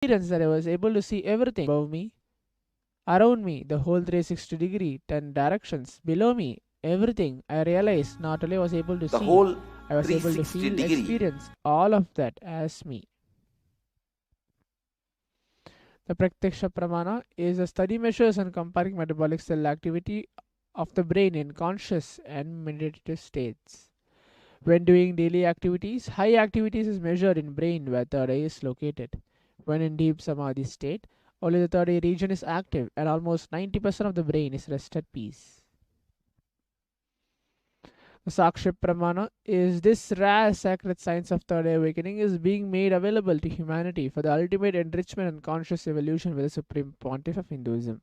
experience that I was able to see everything above me, around me, the whole 360-degree, 10 directions, below me, everything. I realized not only was able to The see, whole I was able to 360 feel, degree. experience all of that as me. The Pratyaksha Pramana is a study measures and comparing metabolic cell activity of the brain in conscious and meditative states. When doing daily activities, high activities is measured in brain where third eye is located. When in deep samadhi state, only the third eye region is active and almost 90% of the brain is rest at peace. The Sakship Pramana is this rare sacred science of third eye awakening is being made available to humanity for the ultimate enrichment and conscious evolution with the Supreme Pontiff of Hinduism.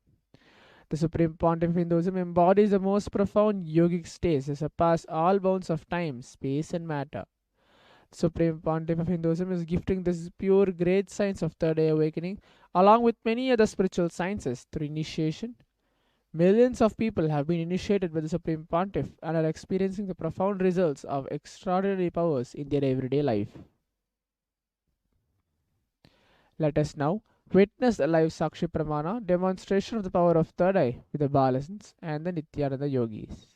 The Supreme Pontiff of Hinduism embodies the most profound yogic states that surpass all bounds of time, space, and matter. Supreme Pontiff of Hinduism is gifting this pure great science of third eye awakening along with many other spiritual sciences through initiation. Millions of people have been initiated by the Supreme Pontiff and are experiencing the profound results of extraordinary powers in their everyday life. Let us now witness the live Sakshi Pramana demonstration of the power of third eye with the Balasans and the Nithyananda yogis.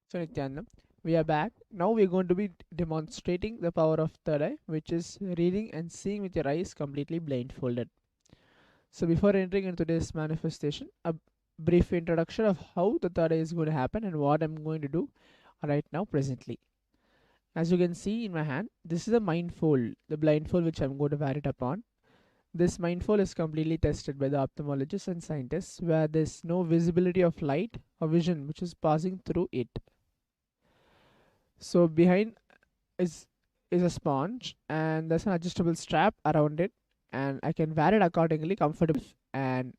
So Nityananda, we are back. Now we are going to be demonstrating the power of third eye, which is reading and seeing with your eyes completely blindfolded. So before entering into this manifestation, a brief introduction of how the third eye is going to happen and what I'm going to do right now presently. As you can see in my hand, this is a mindfold, the blindfold which I'm going to wear it upon. This mindfold is completely tested by the ophthalmologists and scientists where there's no visibility of light or vision which is passing through it. So behind is is a sponge and there's an adjustable strap around it and I can wear it accordingly comfortable and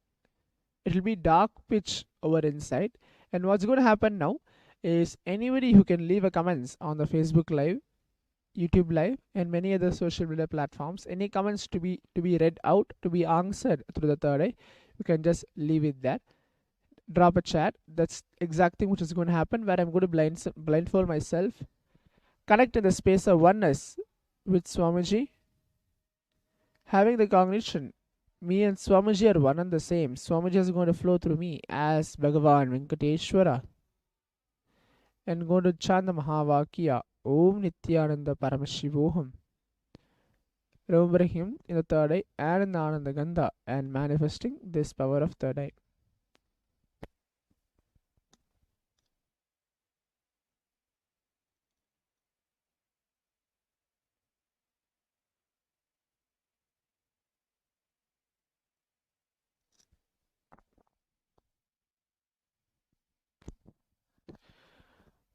it'll be dark pitch over inside. And what's going to happen now is anybody who can leave a comments on the Facebook live, YouTube live and many other social media platforms, any comments to be read out, to be answered through the third eye, you can just leave it there, drop a chat. That's exact thing which is going to happen where I'm going to blindfold myself, connect in the space of oneness with Swamiji, having the cognition. Me and Swamiji are one and the same. Swamiji is going to flow through me as Bhagavan Venkateshwara and going to chant the Mahavakya Om Nithyananda Paramashivoham. Remembering him in the third eye and in the Ananda Gandha and manifesting this power of third eye.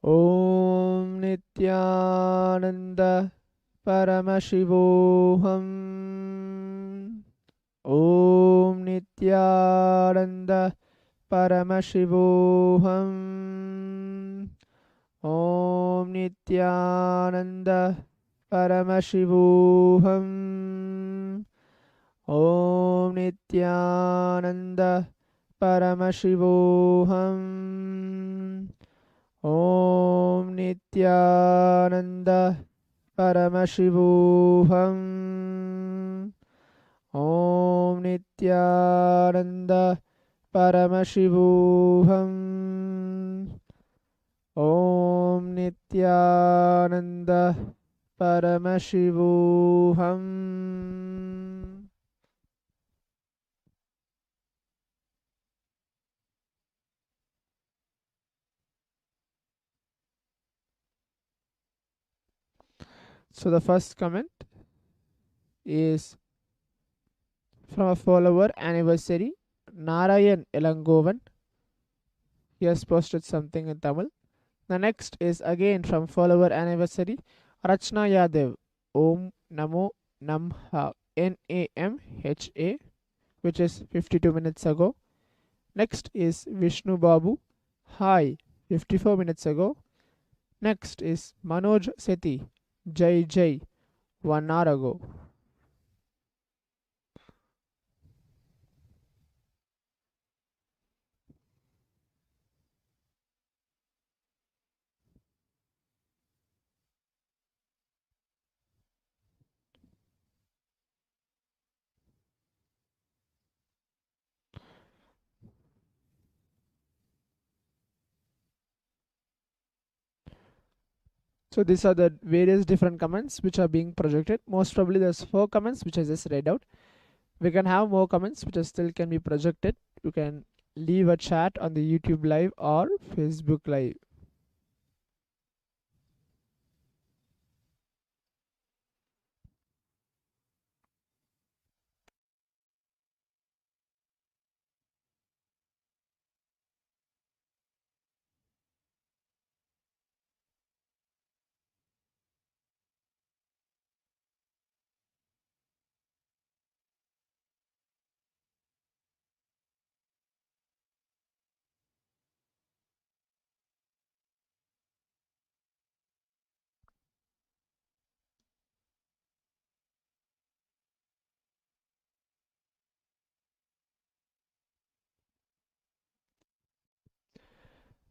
Om Nithyananda Paramashivoham. Om Nithyananda Paramashivoham. Om Nithyananda Paramashivoham. Om Nithyananda Paramashivoham. Om Nithyananda Paramashivoham. Om Nithyananda Paramashivoham. Om Nithyananda Paramashivoham. So the first comment is from a follower anniversary, Narayan Elangovan. He has posted something in Tamil. The next is again from follower anniversary, Rachna Yadev. Om Namo Namha, Namha, which is 52 minutes ago. Next is Vishnu Babu. Hi, 54 minutes ago. Next is Manoj Sethi. Jai Jai, 1 hour ago. So these are the various different comments which are being projected. Most probably there's 4 comments which I just read out. We can have more comments which are still can be projected. You can leave a chat on the YouTube live or Facebook live.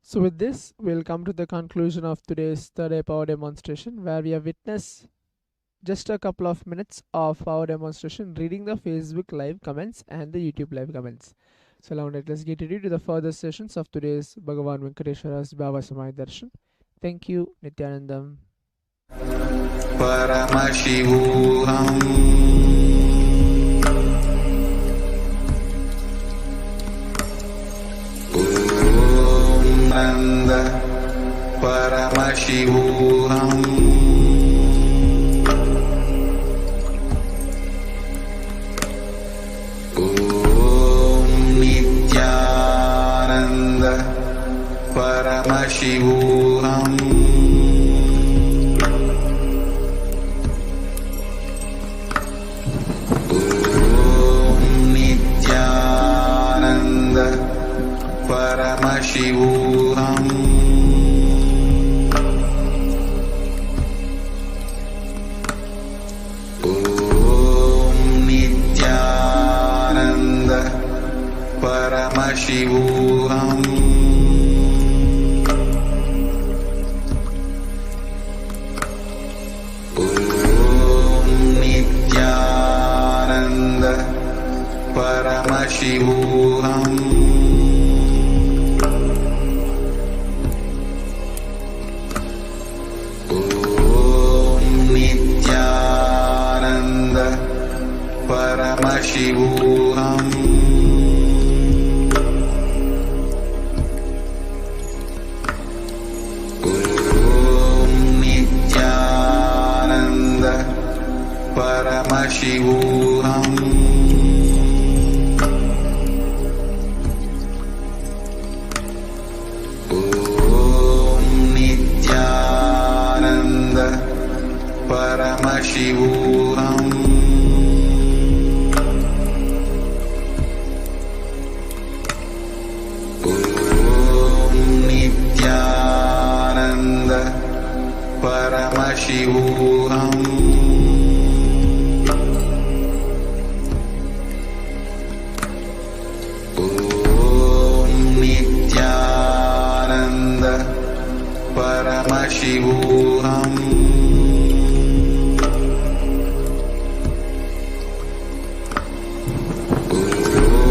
So with this, we'll come to the conclusion of today's third eye power demonstration, where we have witnessed just a couple of minutes of power demonstration, reading the Facebook live comments and the YouTube live comments. So now let's get ready to the further sessions of today's Bhagavan Venkateshwara's Bhavasamadhi Darshan. Thank you, Nithyanandam. Paramashivoham. Paramashivoham. Om Nithyananda Paramashivoham. Om Nithyananda Paramashivoham. Paramashivoham. Om Nithyananda Paramashivoham. Om Nithyananda Paramashivoham. Paramashivoham. Om Nithyananda Paramashivoham. Om Nithyananda Paramashivoham. Paramashivoham.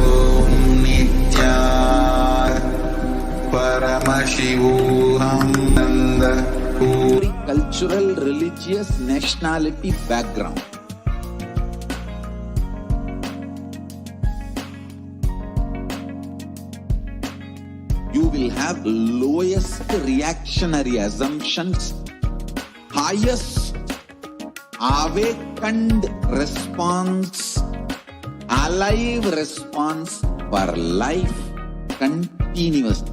Om Nithyananda Paramashivoham. Cultural, religious, nationality background. You will have lowest reactionary assumptions, highest awakened response, alive response for life continuously.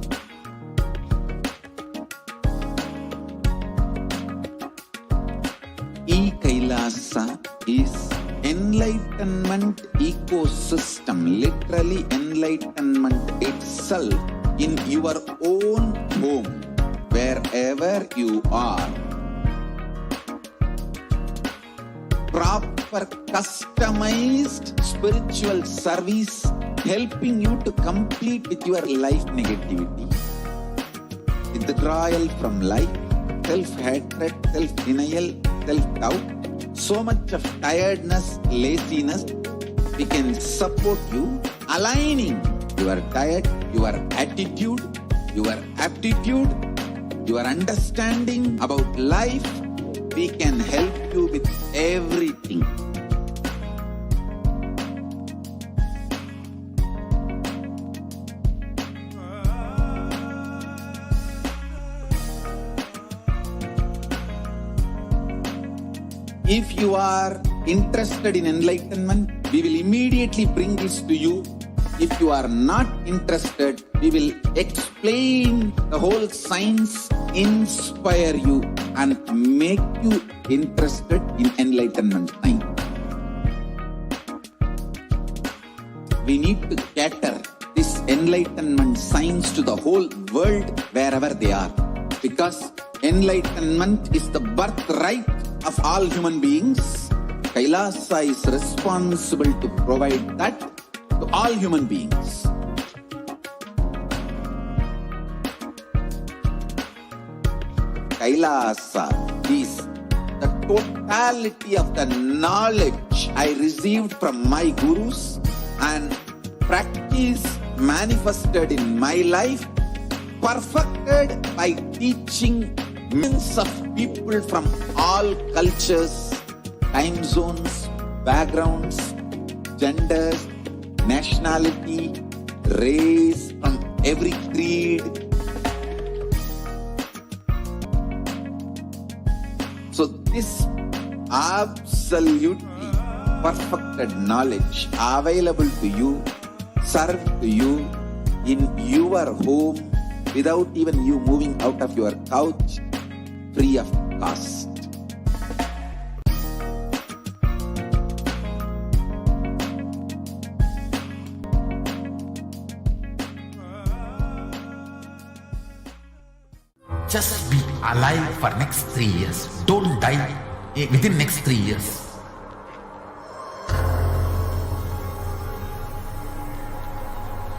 E-Kailasa is enlightenment ecosystem, literally enlightenment itself in your own home, wherever you are. Proper customized spiritual service helping you to complete with your life negativity, withdrawal from life, self-hatred, self-denial, self-doubt, so much of tiredness, laziness. We can support you, aligning your diet, your attitude, your aptitude, your understanding about life. We can help you with everything. If you are interested in enlightenment, we will immediately bring this to you. If you are not interested, we will explain the whole science, inspire you and make you interested in enlightenment science. We need to cater this enlightenment science to the whole world wherever they are, because enlightenment is the birthright of all human beings. Kailasa is responsible to provide that to all human beings. Kailasa is the totality of the knowledge I received from my gurus and practice manifested in my life, perfected by teaching millions of people from all cultures, time zones, backgrounds, genders, nationality, race, from every creed. So this absolutely perfected knowledge available to you, served to you in your home without even you moving out of your couch, free of cost. Just be alive for next 3 years. Don't die within next 3 years.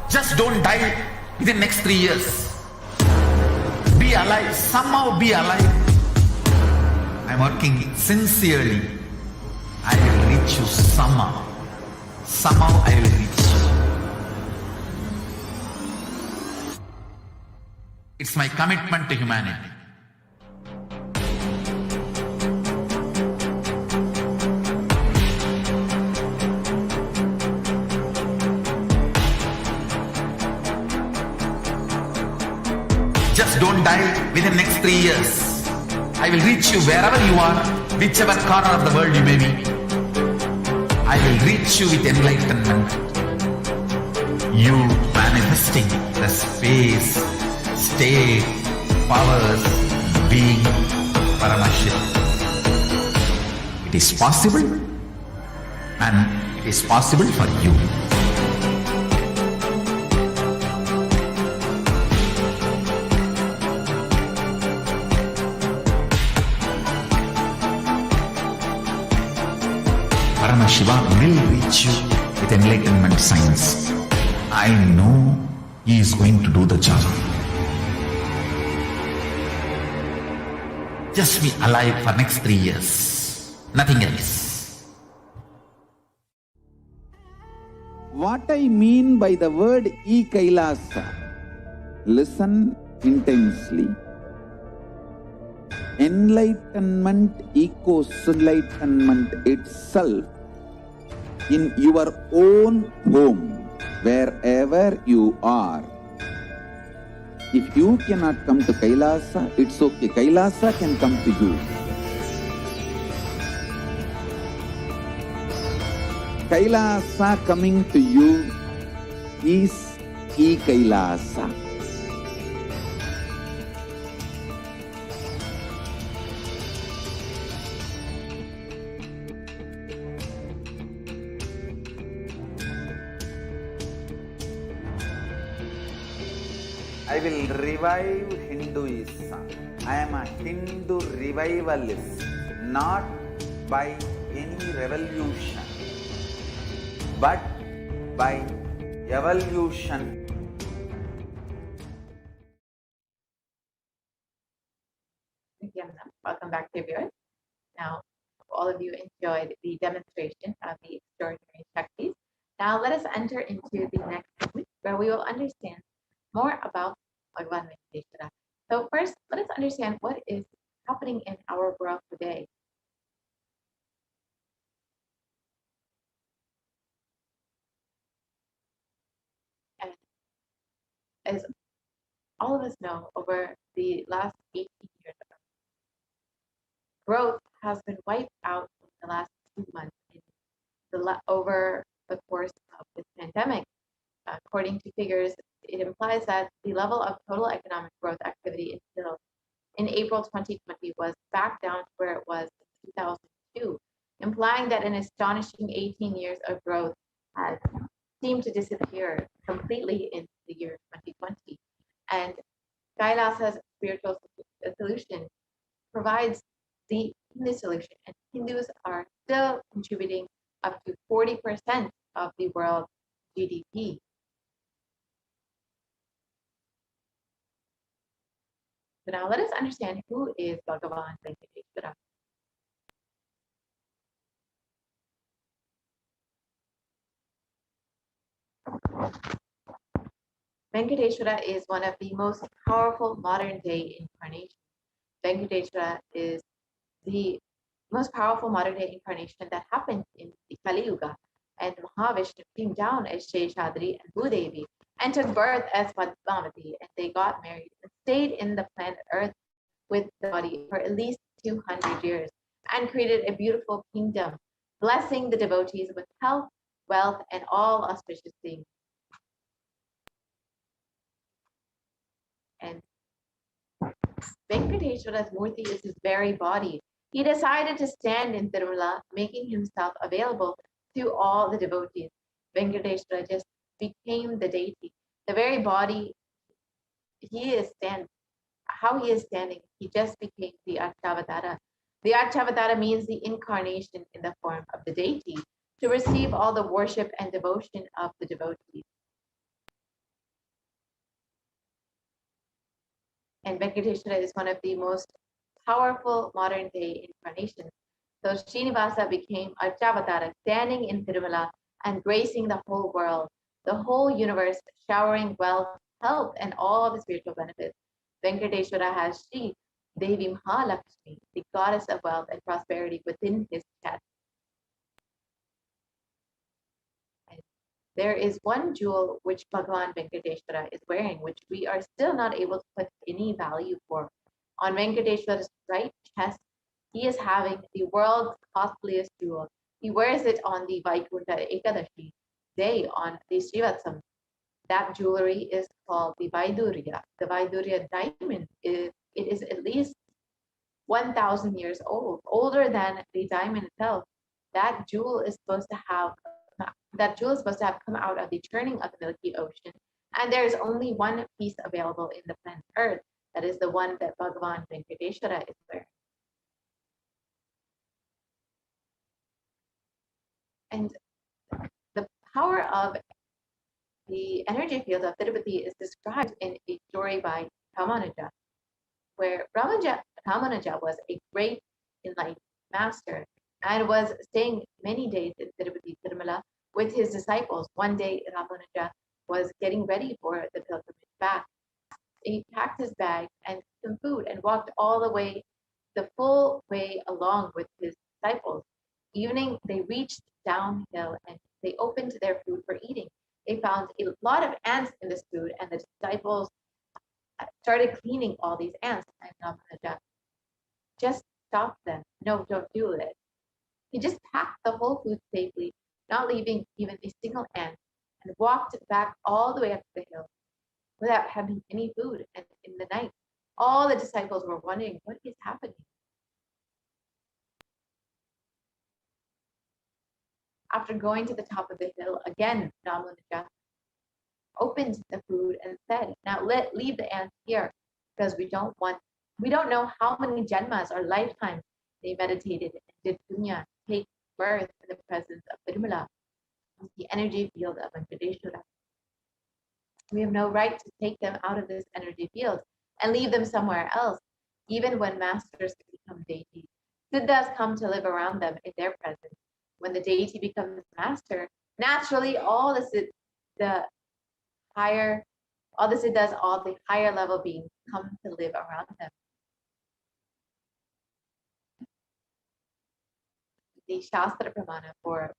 Just don't die within next 3 years. Be alive. Somehow be alive. I'm working sincerely. I will reach you somehow. Somehow I will reach you. It's my commitment to humanity. Just don't die within next 3 years. I will reach you wherever you are, whichever corner of the world you may be. I will reach you with enlightenment. You manifesting the space, state, powers, being Paramashivoham. It is possible, and it is possible for you. Paramashivoham will reach you with enlightenment science. I know he is going to do the job. Just be alive for next 3 years. Nothing else. What I mean by the word E-Kailasa, listen intensely. Enlightenment enlightenment itself in your own home, wherever you are. If you cannot come to Kailasa, it's okay. Kailasa can come to you. Kailasa coming to you is E-Kailasa. I will revive Hinduism. I am a Hindu revivalist, not by any revolution, but by evolution. Nithyananda, welcome back to viewers. Now, all of you enjoyed the demonstration of the extraordinary Shaktis. Now, let us enter into the next segment where we will understand more about Bhagavan Venkateshwara. So, first, let us understand what is happening in our world today. And as all of us know, over the last 18 years, growth has been wiped out in the last 2 months over the course of this pandemic. According to figures, it implies that the level of total economic growth activity in April 2020 was back down to where it was in 2002, implying that an astonishing 18 years of growth had seemed to disappear completely in the year 2020. And Kailasa's spiritual solution provides the Hindu solution, and Hindus are still contributing up to 40% of the world GDP. So now let us understand who is Bhagavan Venkateshwara. Venkateshwara is one of the most powerful modern day incarnations. Venkateshwara is the most powerful modern day incarnation that happened in the Kali Yuga. And Mahavishnu came down as Sheshadri and Bhudevi and took birth as Bhavasamadhi, and they got married and stayed in the planet Earth with the body for at least 200 years and created a beautiful kingdom, blessing the devotees with health, wealth, and all auspicious things. And Venkateshwara's Murti is his very body. He decided to stand in Tirumala, making himself available to all the devotees. Venkateshwara just became the deity. The very body how he is standing, he just became the Archavatara. The Archavatara means the incarnation in the form of the deity to receive all the worship and devotion of the devotees. And Venkateshwara is one of the most powerful modern day incarnations. So Srinivasa became Archavatara, standing in Tirumala and gracing the whole world, the whole universe, showering wealth, health, and all the spiritual benefits. Venkateshwara has Sri Devi Mahalakshmi, the goddess of wealth and prosperity, within his chest. And there is one jewel which Bhagavan Venkateshwara is wearing, which we are still not able to put any value for. On Venkateshwara's right chest, he is having the world's costliest jewel. He wears it on the Vaikunta Ekadashi day on the Srivatsam. That jewelry is called the Vaidurya. The Vaidurya diamond is at least 1,000 years old, older than the diamond itself. That jewel is supposed to have come out of the churning of the Milky Ocean, and there is only one piece available in the planet Earth. That is the one that Bhagavan Venkateshwara is wearing. And the power of the energy field of Tirupati is described in a story by Ramanuja, where Ramanuja was a great enlightened master and was staying many days in Tirupati Tirumala with his disciples. One day, Ramanuja was getting ready for the pilgrimage back. He packed his bag and some food and walked all the full way along with his disciples. Evening, they reached downhill and they opened their food for eating. They found a lot of ants in this food, and the disciples started cleaning all these ants. And Ramanuja just stopped them. No, don't do it. He just packed the whole food safely, not leaving even a single ant, and walked back all the way up the hill without having any food. And in the night, all the disciples were wondering, what is happening? After going to the top of the hill, again, Ramanuja opened the food and said, now leave the ants here, because we don't know how many janmas or lifetimes they meditated and did punya, take birth in the presence of Tirumala, the energy field of Venkateshwara. We have no right to take them out of this energy field and leave them somewhere else, even when masters become deities. Siddhas come to live around them in their presence. When the deity becomes master, naturally all the siddhas, all the higher level beings come to live around them. The Shastra Pramana for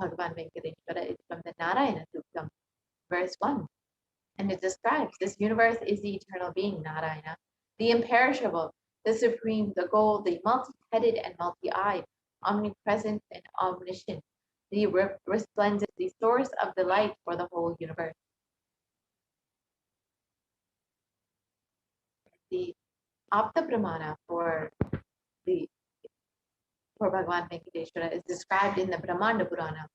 Bhagavan Venkateshwara is from the Narayana Suktam, verse 1. And it describes this universe is the eternal being, Narayana, the imperishable, the supreme, the gold, the multi-headed and multi-eyed, omnipresent and omniscient, the resplendent, the source of the light for the whole universe. The Apta Pramana for Bhagavan Venkateshwara is described in the Brahmanda Purana.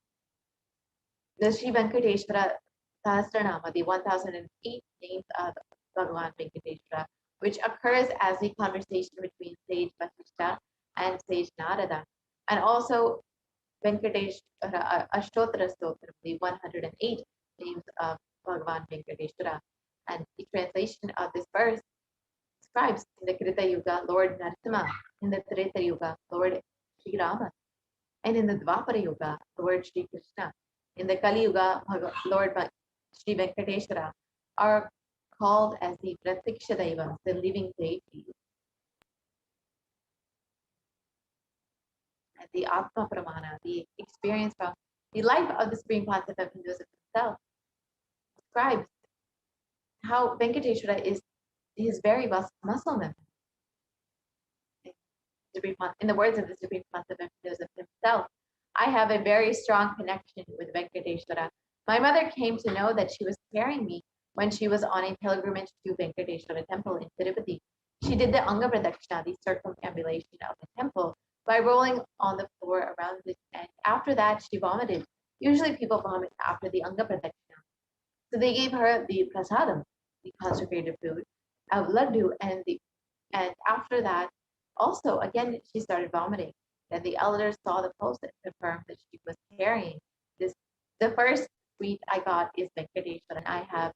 The Sri Venkateshwara Sahasranama, the 1008 names of Bhagavan Venkateshwara, which occurs as the conversation between sage Vasishtha and sage Narada, and also Venkateshwara Ashtottara Stotram, the 108 names of Bhagavan Venkateshwara. And the translation of this verse describes in the Krita Yuga, Lord Narasimha, in the Treta Yuga, Lord Sri Rama, and in the Dvapara Yuga, Lord Sri Krishna. In the Kali Yuga, Lord Sri Venkateshwara are called as the Pratiksha Devas, the living deities. And the Atma Pramana, the experience from the life of the Supreme Concept of Hinduism himself, describes how Venkateshwara is very muscle memory. In the words of the Supreme Concept of Hinduism himself, I have a very strong connection with Venkateshwara. My mother came to know that she was carrying me when she was on a pilgrimage to Venkateshwara temple in Tirupati. She did the Anga Pradakshina, the circumambulation of the temple, by rolling on the floor around it, and after that she vomited. Usually people vomit after the Anga Pradakshina. So they gave her the prasadam, the consecrated food, of laddu, and after that, also again she started vomiting. Then the elders saw the pulse and confirmed that she was carrying this. The first sweet I got is Venkateshwara, and I have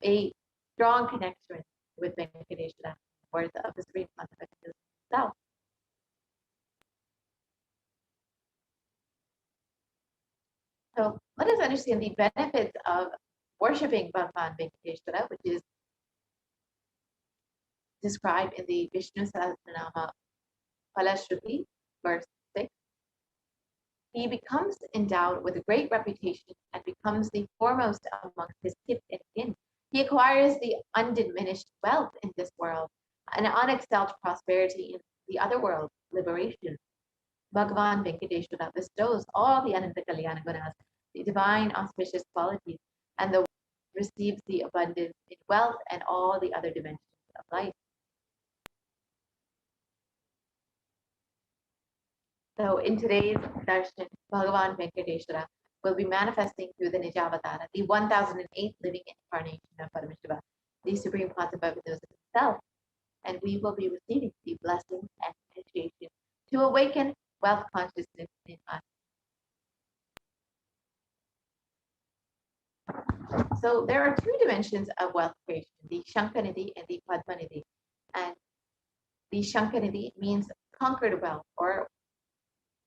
a strong connection with Venkateshwara, words of the Supreme Concept itself. So let us understand the benefits of worshipping Bhagavan Venkateshwara, which is described in the Vishnu Sahasranama Falashruti, verse 6. He becomes endowed with a great reputation and becomes the foremost amongst his kith and kin. He acquires the undiminished wealth in this world and unexcelled prosperity in the other world, liberation. Bhagavan Venkateshwara bestows all the Ananta Kalyana Gunas, the divine auspicious qualities, and the receives the abundance in wealth and all the other dimensions of life. So in today's darshan, Bhagavan Venkateshwara will be manifesting through the Nijavatara, the 1008th living incarnation of Paramashiva, the Supreme Concept of Hinduism itself, and we will be receiving the blessings and initiation to awaken wealth consciousness in us. So there are two dimensions of wealth creation, the Shankanidhi and the Padmanidhi. And the Shankanidhi means conquered wealth, or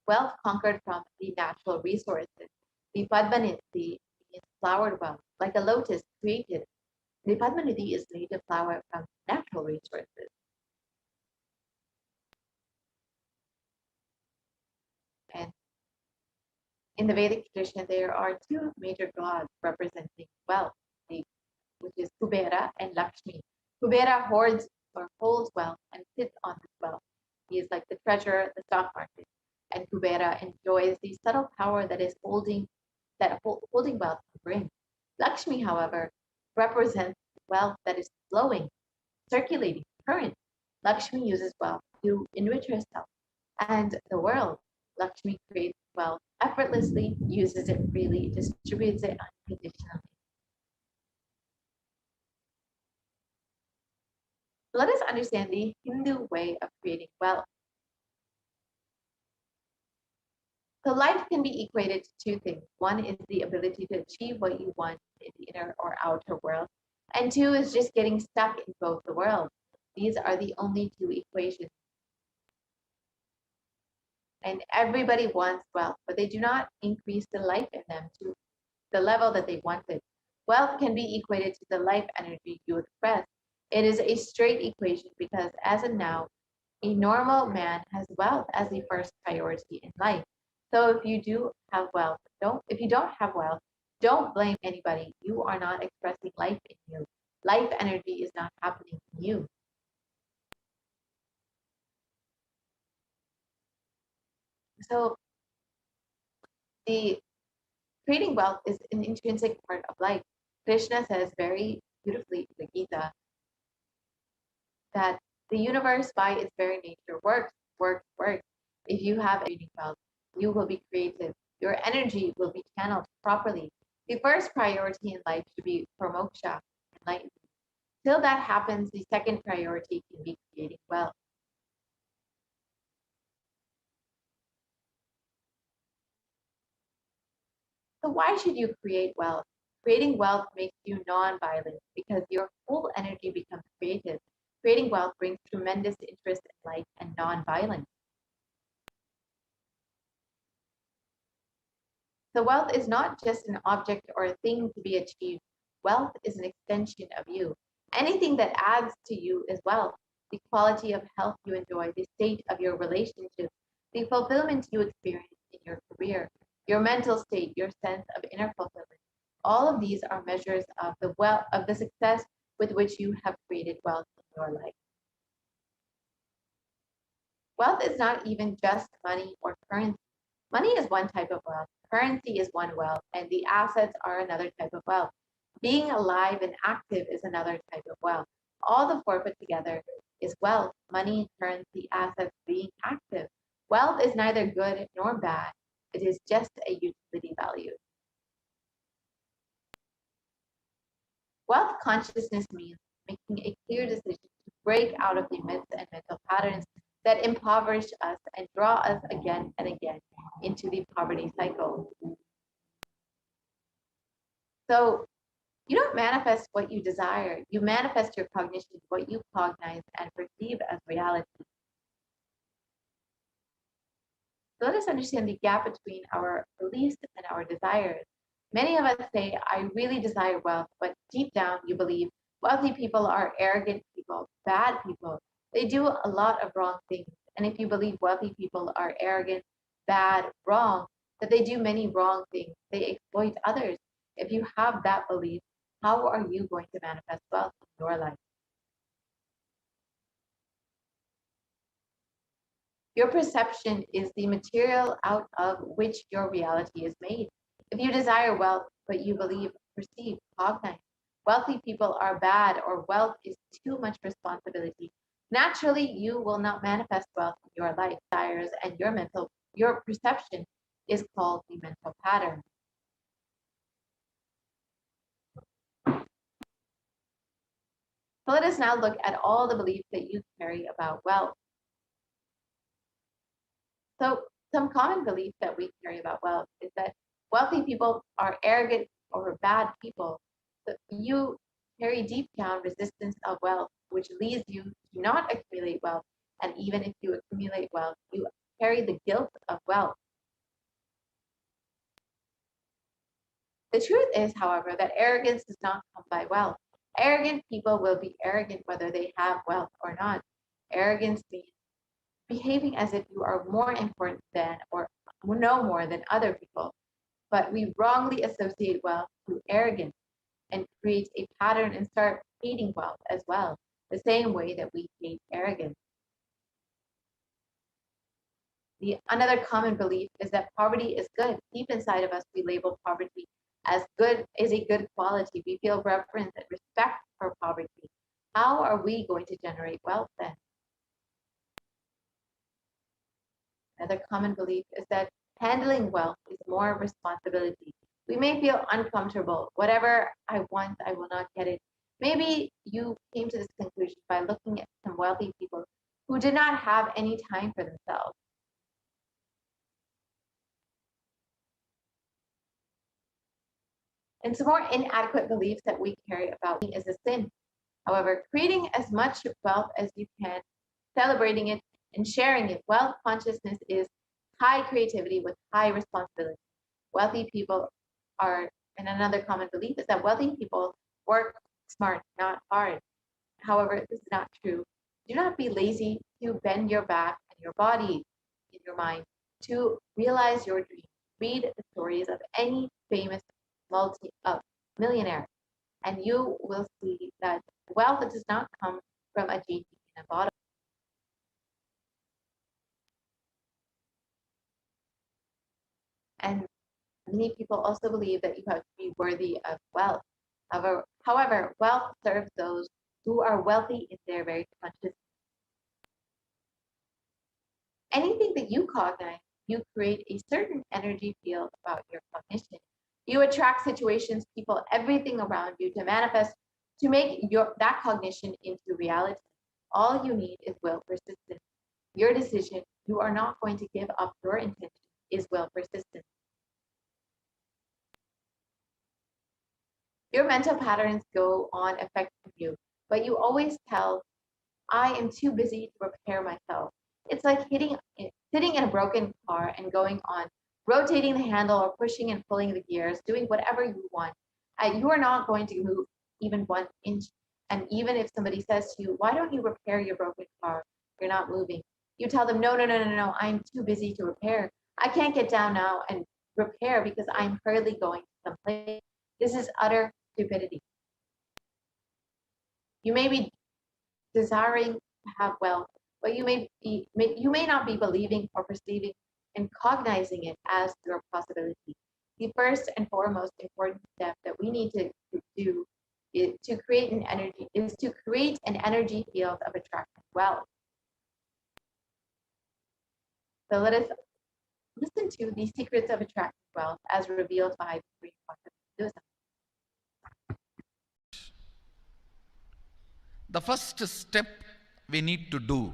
wealth conquered from the natural resources. The Padmanidhi means flowered wealth, like a lotus created. The Padmanidhi is made to flower from natural resources. And in the Vedic tradition, there are two major gods representing wealth, which is Kubera and Lakshmi. Kubera hoards or holds wealth and sits on this wealth. He is like the treasurer of the stock market. and Kubera enjoys the subtle power that is holding wealth can bring. Lakshmi, however, represents wealth that is flowing, circulating, current. Lakshmi uses wealth to enrich herself and the world. Lakshmi creates wealth effortlessly, uses it freely, distributes it unconditionally. Let us understand the Hindu way of creating wealth. So life can be equated to two things. One is the ability to achieve what you want in the inner or outer world. And two is just getting stuck in both the worlds. These are the only two equations. And everybody wants wealth, but they do not increase the life in them to the level that they wanted. Wealth can be equated to the life energy you express. It is a straight equation because as of now, a normal man has wealth as the first priority in life. So if you do have wealth, if you don't have wealth, don't blame anybody. You are not expressing life in you. Life energy is not happening in you. So the creating wealth is an intrinsic part of life. Krishna says very beautifully in the Gita that the universe by its very nature works. If you have creating wealth, you will be creative. Your energy will be channeled properly. The first priority in life should be for moksha, enlightenment. Till that happens, the second priority can be creating wealth. So why should you create wealth? Creating wealth makes you non-violent because your whole energy becomes creative. Creating wealth brings tremendous interest in life and non-violence. So wealth is not just an object or a thing to be achieved. Wealth is an extension of you. Anything that adds to you is wealth. The quality of health you enjoy, the state of your relationships, the fulfillment you experience in your career, your mental state, your sense of inner fulfillment. All of these are measures of the success with which you have created wealth in your life. Wealth is not even just money or currency. Money is one type of wealth, currency is one wealth, and the assets are another type of wealth. Being alive and active is another type of wealth. All the four put together is wealth, money, currency, assets, being active. Wealth is neither good nor bad. It is just a utility value. Wealth consciousness means making a clear decision to break out of the myths and mental patterns that impoverish us and draw us again and again into the poverty cycle. So you don't manifest what you desire. You manifest your cognition, what you cognize and perceive as reality. So let us understand the gap between our beliefs and our desires. Many of us say, I really desire wealth, but deep down you believe wealthy people are arrogant people, bad people. They do a lot of wrong things. And if you believe wealthy people are arrogant, bad, wrong, that they do many wrong things, they exploit others. If you have that belief, how are you going to manifest wealth in your life? Your perception is the material out of which your reality is made. If you desire wealth, but you believe, perceive, cognize, wealthy people are bad or wealth is too much responsibility, naturally you will not manifest wealth in your life. Desires and your perception is called the mental pattern. So let us now look at all the beliefs that you carry about wealth. So some common beliefs that we carry about wealth is that wealthy people are arrogant or bad people. So you carry deep down resistance of wealth, which leads you to not accumulate wealth. And even if you accumulate wealth, you carry the guilt of wealth. The truth is, however, that arrogance does not come by wealth. Arrogant people will be arrogant whether they have wealth or not. Arrogance means behaving as if you are more important than or know more than other people. But we wrongly associate wealth to arrogance and create a pattern and start hating wealth as well, the same way that we hate arrogance. Another common belief is that poverty is good. Deep inside of us, we label poverty as good, is a good quality. We feel reverence and respect for poverty. How are we going to generate wealth then? Another common belief is that handling wealth is more responsibility. We may feel uncomfortable. Whatever I want, I will not get it. Maybe you came to this conclusion by looking at some wealthy people who did not have any time for themselves. And some more inadequate beliefs that we carry about is a sin. However, creating as much wealth as you can, celebrating it, and sharing it. Wealth consciousness is high creativity with high responsibility. Wealthy people are, and another common belief is that wealthy people work smart, not hard. However, this is not true. Do not be lazy to bend your back and your body in your mind to realize your dreams. Read the stories of any famous millionaire, and you will see that wealth does not come from a genie in a bottle. And many people also believe that you have to be worthy of wealth. However, wealth serves those who are wealthy in their very consciousness. Anything that you cognize, you create a certain energy field about your cognition. You attract situations, people, everything around you to manifest, to make that cognition into reality. All you need is will persistence. Your decision, you are not going to give up your intention, is will persistence. Your mental patterns go on affecting you, but you always tell, I am too busy to repair myself. It's like sitting in a broken car and going on, rotating the handle or pushing and pulling the gears, doing whatever you want. You are not going to move even 1 inch. And even if somebody says to you, why don't you repair your broken car? You're not moving. You tell them, no, I'm too busy to repair. I can't get down now and repair because I'm hurriedly going someplace. This is utter stupidity. You may be desiring to have wealth, but you may not be believing or perceiving and cognizing it as your possibility. The first and foremost important step that we need to do is to create an energy field of attracting wealth. So let us listen to the secrets of attracting wealth as revealed by the three quantum. The first step we need to do,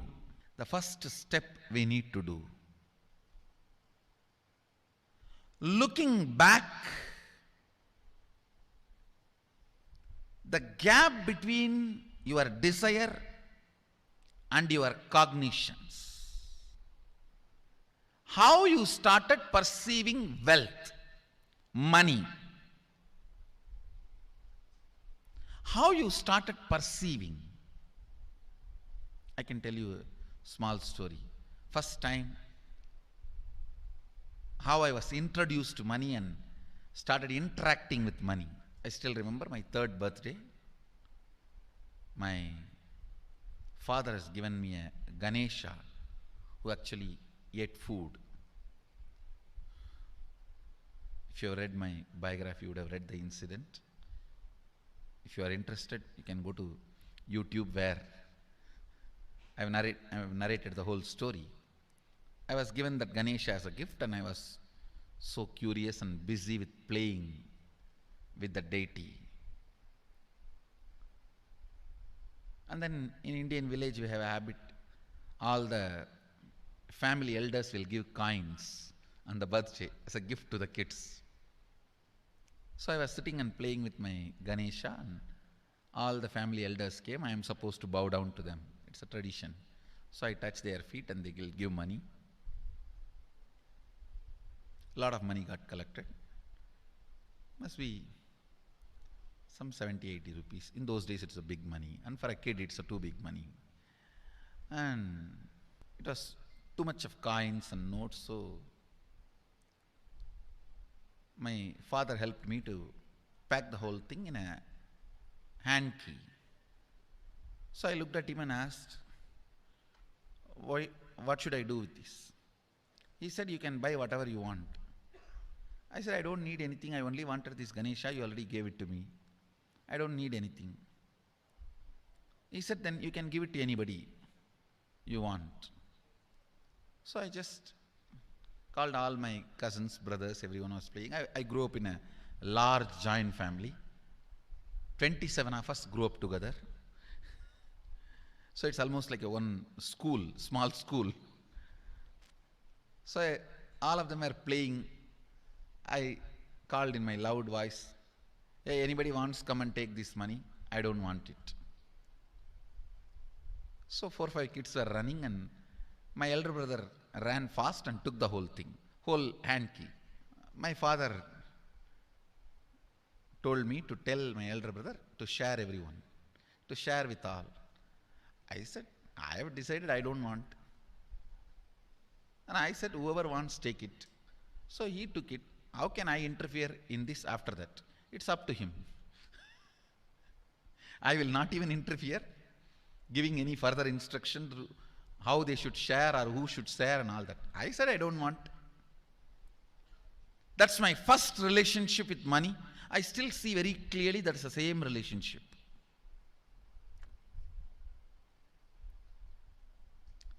looking back, the gap between your desire and your cognitions, how you started perceiving wealth, money, how you started perceiving. I can tell you a small story. First time, how I was introduced to money and started interacting with money. I still remember my 3rd birthday. My father has given me a Ganesha who actually ate food. If you have read my biography, you would have read the incident. If you are interested, you can go to YouTube where I have narrated the whole story. I was given that Ganesha as a gift and I was so curious and busy with playing with the deity. And then in Indian village we have a habit, all the family elders will give coins on the birthday as a gift to the kids. So I was sitting and playing with my Ganesha and all the family elders came. I am supposed to bow down to them. It's a tradition. So I touch their feet and they will give money. A lot of money got collected. Must be some 70, 80 rupees. In those days it's a big money. And for a kid it's a too big money. And it was too much of coins and notes, so my father helped me to pack the whole thing in a hand key. So I looked at him and asked, what should I do with this? He said, you can buy whatever you want. I said, I don't need anything. I only wanted this Ganesha. You already gave it to me. I don't need anything. He said, then you can give it to anybody you want. So I just called all my cousins, brothers, everyone was playing. I grew up in a large joint family. 27 of us grew up together. So it's almost like a one school, small school. So all of them are playing. I called in my loud voice, hey, anybody wants, come and take this money. I don't want it. So 4 or 5 kids were running, and my elder brother ran fast and took the whole thing, whole hand key. My father told me to tell my elder brother to share everyone, to share with all. I said, I have decided I don't want. And I said, whoever wants, take it. So he took it. How can I interfere in this after that? It's up to him. I will not even interfere, giving any further instruction to how they should share or who should share and all that. I said, I don't want. That's my first relationship with money. I still see very clearly that's the same relationship.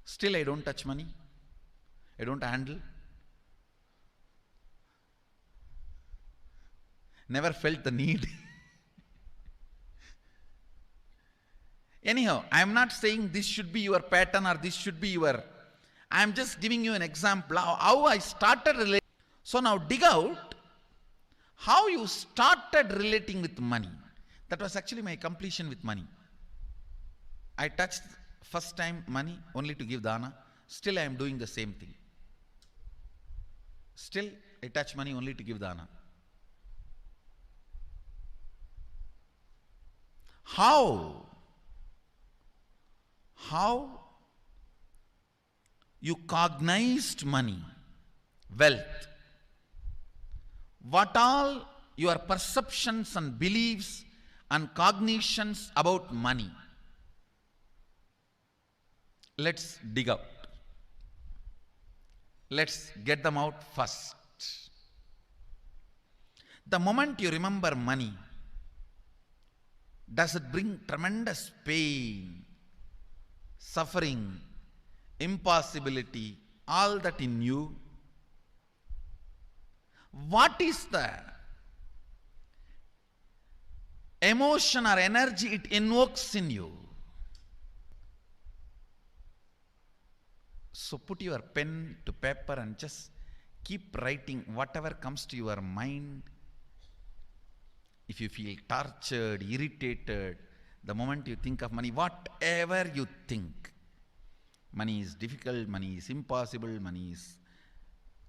Still, I don't touch money. I don't handle. Never felt the need. Anyhow, I am not saying this should be your pattern or this should be your... I am just giving you an example how I started relating. So now dig out how you started relating with money. That was actually my completion with money. I touched first time money only to give dana. Still I am doing the same thing. Still I touch money only to give dana. How you cognized money, wealth, what all your perceptions and beliefs and cognitions about money. Let's dig out. Let's get them out first. The moment you remember money, does it bring tremendous pain, suffering, impossibility, all that in you? What is the emotion or energy it invokes in you? So put your pen to paper and just keep writing whatever comes to your mind. If you feel tortured, irritated, the moment you think of money, whatever you think, money is difficult, money is impossible, money is,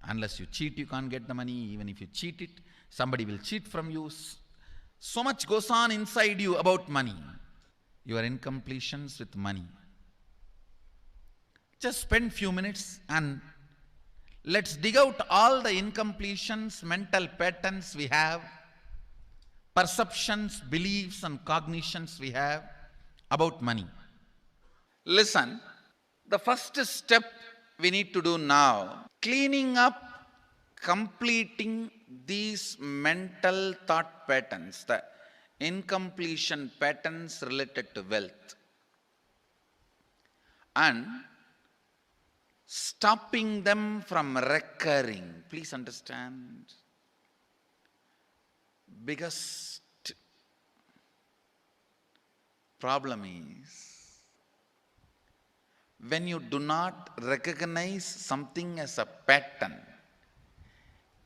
unless you cheat, you can't get the money. Even if you cheat it, somebody will cheat from you. So much goes on inside you about money. Your incompletions with money. Just spend few minutes and let's dig out all the incompletions, mental patterns we have, perceptions, beliefs and cognitions we have about money. Listen, the first step we need to do now, cleaning up, completing these mental thought patterns, the incompletion patterns related to wealth, and stopping them from recurring. Please understand, biggest problem is when you do not recognize something as a pattern,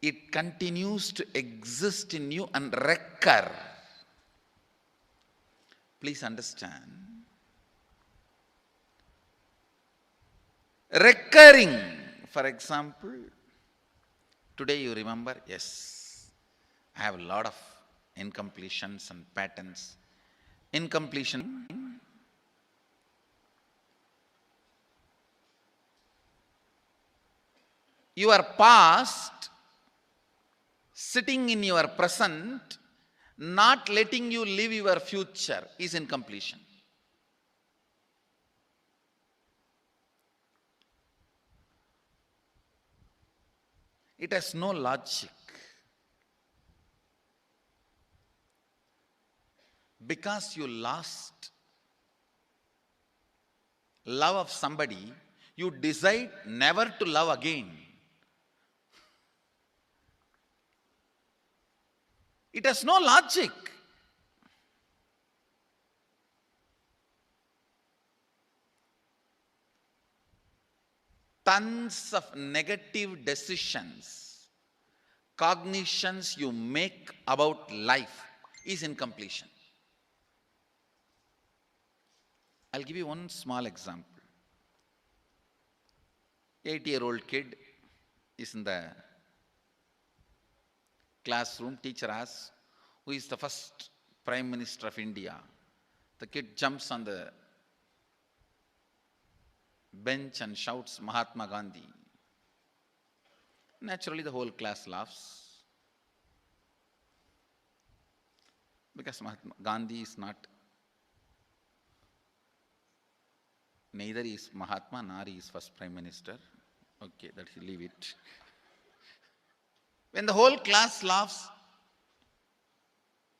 it continues to exist in you and recur. Please understand. Recurring, for example, today you remember, yes, I have a lot of incompletions and patterns. Incompletion. Your past sitting in your present, not letting you live your future is incompletion. It has no logic. Because you lost love of somebody, you decide never to love again. It has no logic. Tons of negative decisions, cognitions you make about life is incompletion. I'll give you one small example. 8-year-old kid is in the classroom. Teacher asks, who is the first Prime Minister of India? The kid jumps on the bench and shouts, Mahatma Gandhi. Naturally, the whole class laughs. Because Mahatma Gandhi is not, neither is Mahatma nor is first Prime Minister. Okay, that you leave it. When the whole class laughs,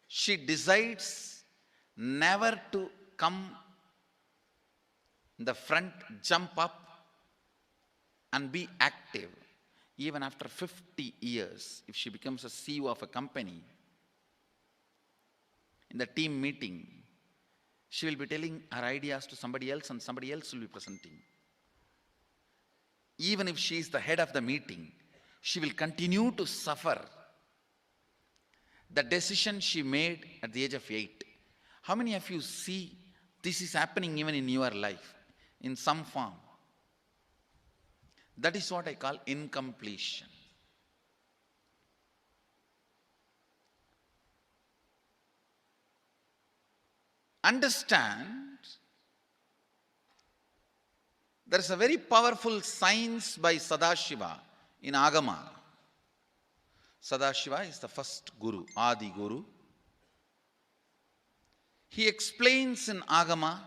she decides never to come in the front, jump up and be active. Even after 50 years, if she becomes a CEO of a company, in the team meeting, she will be telling her ideas to somebody else and somebody else will be presenting. Even if she is the head of the meeting, she will continue to suffer the decision she made at the age of 8. How many of you see this is happening even in your life in some form? That is what I call incompletion. Understand, there is a very powerful science by Sadashiva in Agama. Sadashiva is the first Guru, Adi Guru. He explains in Agama,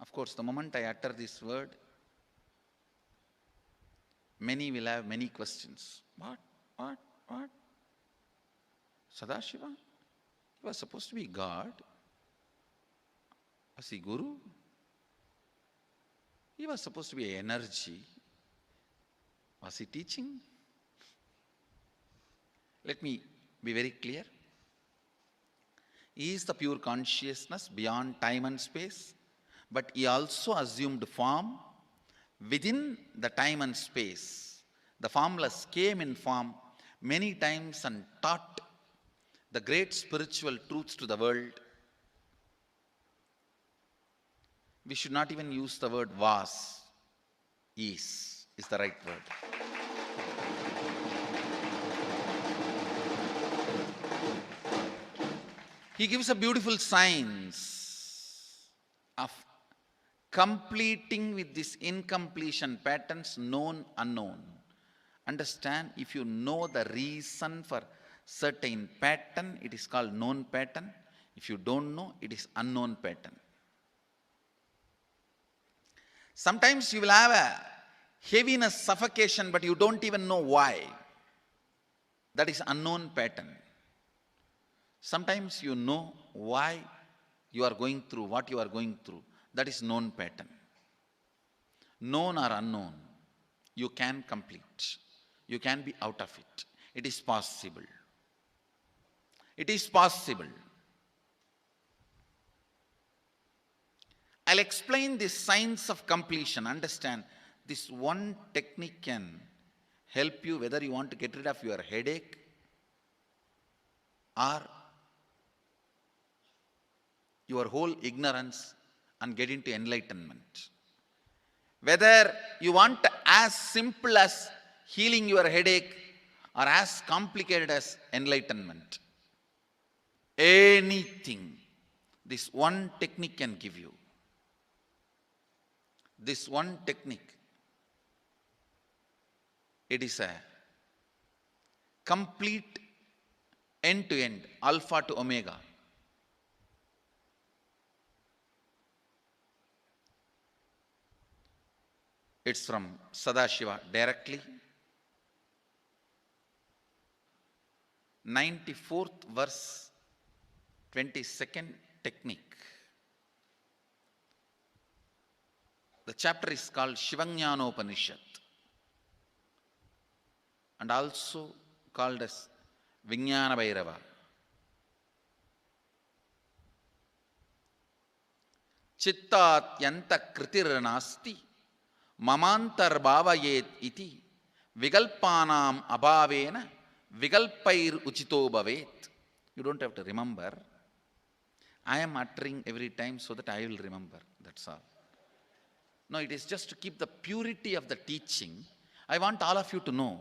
of course, the moment I utter this word, many will have many questions. What? Sadashiva? He was supposed to be God. Was he Guru? He was supposed to be energy. Was he teaching? Let me be very clear. He is the pure consciousness beyond time and space, but he also assumed form within the time and space. The formless came in form many times and taught the great spiritual truths to the world. We should not even use the word was. Is the right word. He gives a beautiful science of completing with this incompletion patterns, known, unknown. Understand, if you know the reason for certain pattern, it is called known pattern. If you don't know, it is unknown pattern. Sometimes you will have a heaviness, suffocation, but you don't even know why. That is unknown pattern. Sometimes you know why you are going through what you are going through. That is known pattern. Known or unknown, you can complete. You can be out of it. It is possible. It is possible. I'll explain this science of completion. Understand, this one technique can help you whether you want to get rid of your headache or your whole ignorance and get into enlightenment. Whether you want as simple as healing your headache or as complicated as enlightenment. Anything, this one technique can give you. This one technique, it is a complete end-to-end, alpha to omega. It's from Sadashiva directly. 94th verse, 22nd technique. The chapter is called Shivajnanopanishad and also called as Vijnana Bhairava. Chittatyanta kritirnasti mamantar bhavayet iti vigalpanam abhavena vigalpair uchito bhavet. You don't have to remember. I am uttering every time so that I will remember. That's all. No, it is just to keep the purity of the teaching. I want all of you to know,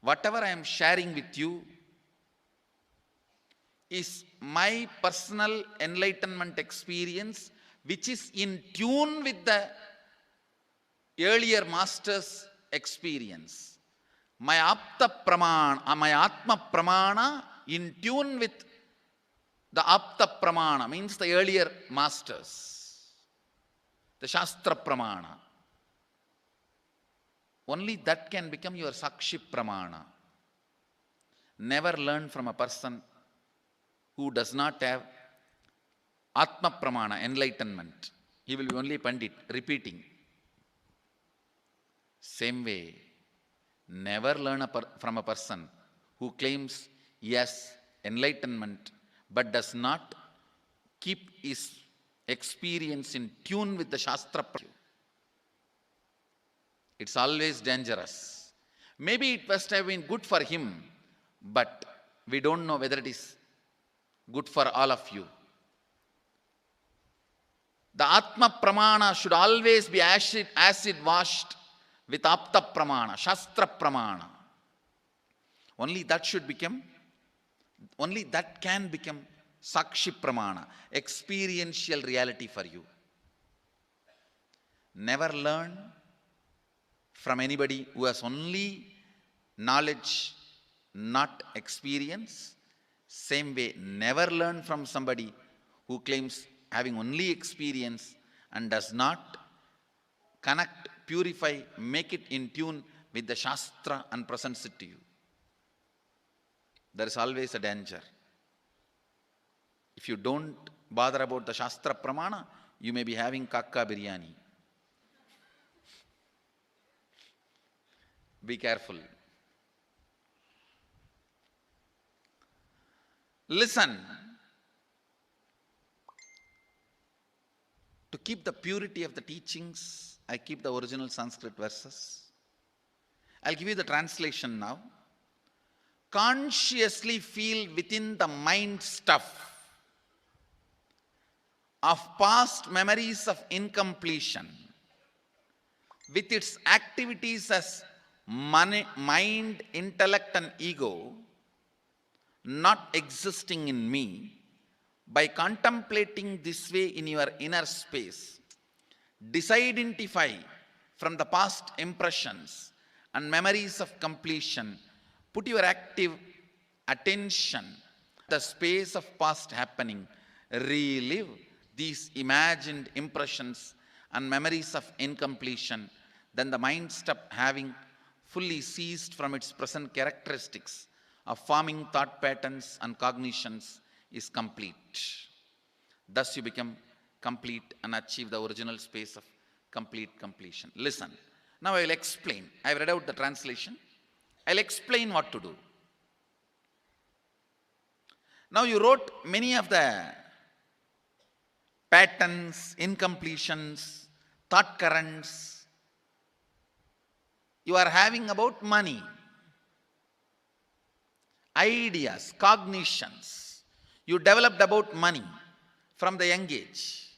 whatever I am sharing with you is my personal enlightenment experience, which is in tune with the earlier master's experience. My Apta Pramana, my Atma Pramana in tune with the Apta Pramana, means the earlier masters, the Shastra Pramana. Only that can become your Sakshi Pramana. Never learn from a person who does not have Atma Pramana, enlightenment. He will be only Pandit, repeating. Same way, never learn from a person who claims yes, enlightenment, but does not keep his experience in tune with the Shastra. It's always dangerous. Maybe it must have been good for him, but we don't know whether it is good for all of you. The Atma Pramana should always be acid washed with Apta Pramana, Shastra Pramana. Only that can become Sakshi Pramana, experiential reality for you. Never learn from anybody who has only knowledge, not experience. Same way, never learn from somebody who claims having only experience and does not connect, purify, make it in tune with the Shastra and presents it to you. There is always a danger. If you don't bother about the Shastra Pramana, you may be having kakka biryani. Be careful. Listen. To keep the purity of the teachings, I keep the original Sanskrit verses. I'll give you the translation now. Consciously feel within the mind stuff of past memories of incompletion with its activities as mind, intellect and ego not existing in me. By contemplating this way in your inner space, disidentify from the past impressions and memories of completion. Put your active attention to the space of past happening. Relive these imagined impressions and memories of incompletion. Then the mind stop having fully ceased from its present characteristics of forming thought patterns and cognitions is complete. Thus you become complete and achieve the original space of complete completion. Listen. Now I will explain. I have read out the translation. I will explain what to do. Now you wrote many of the patterns, incompletions, thought currents you are having about money, ideas, cognitions you developed about money from the young age.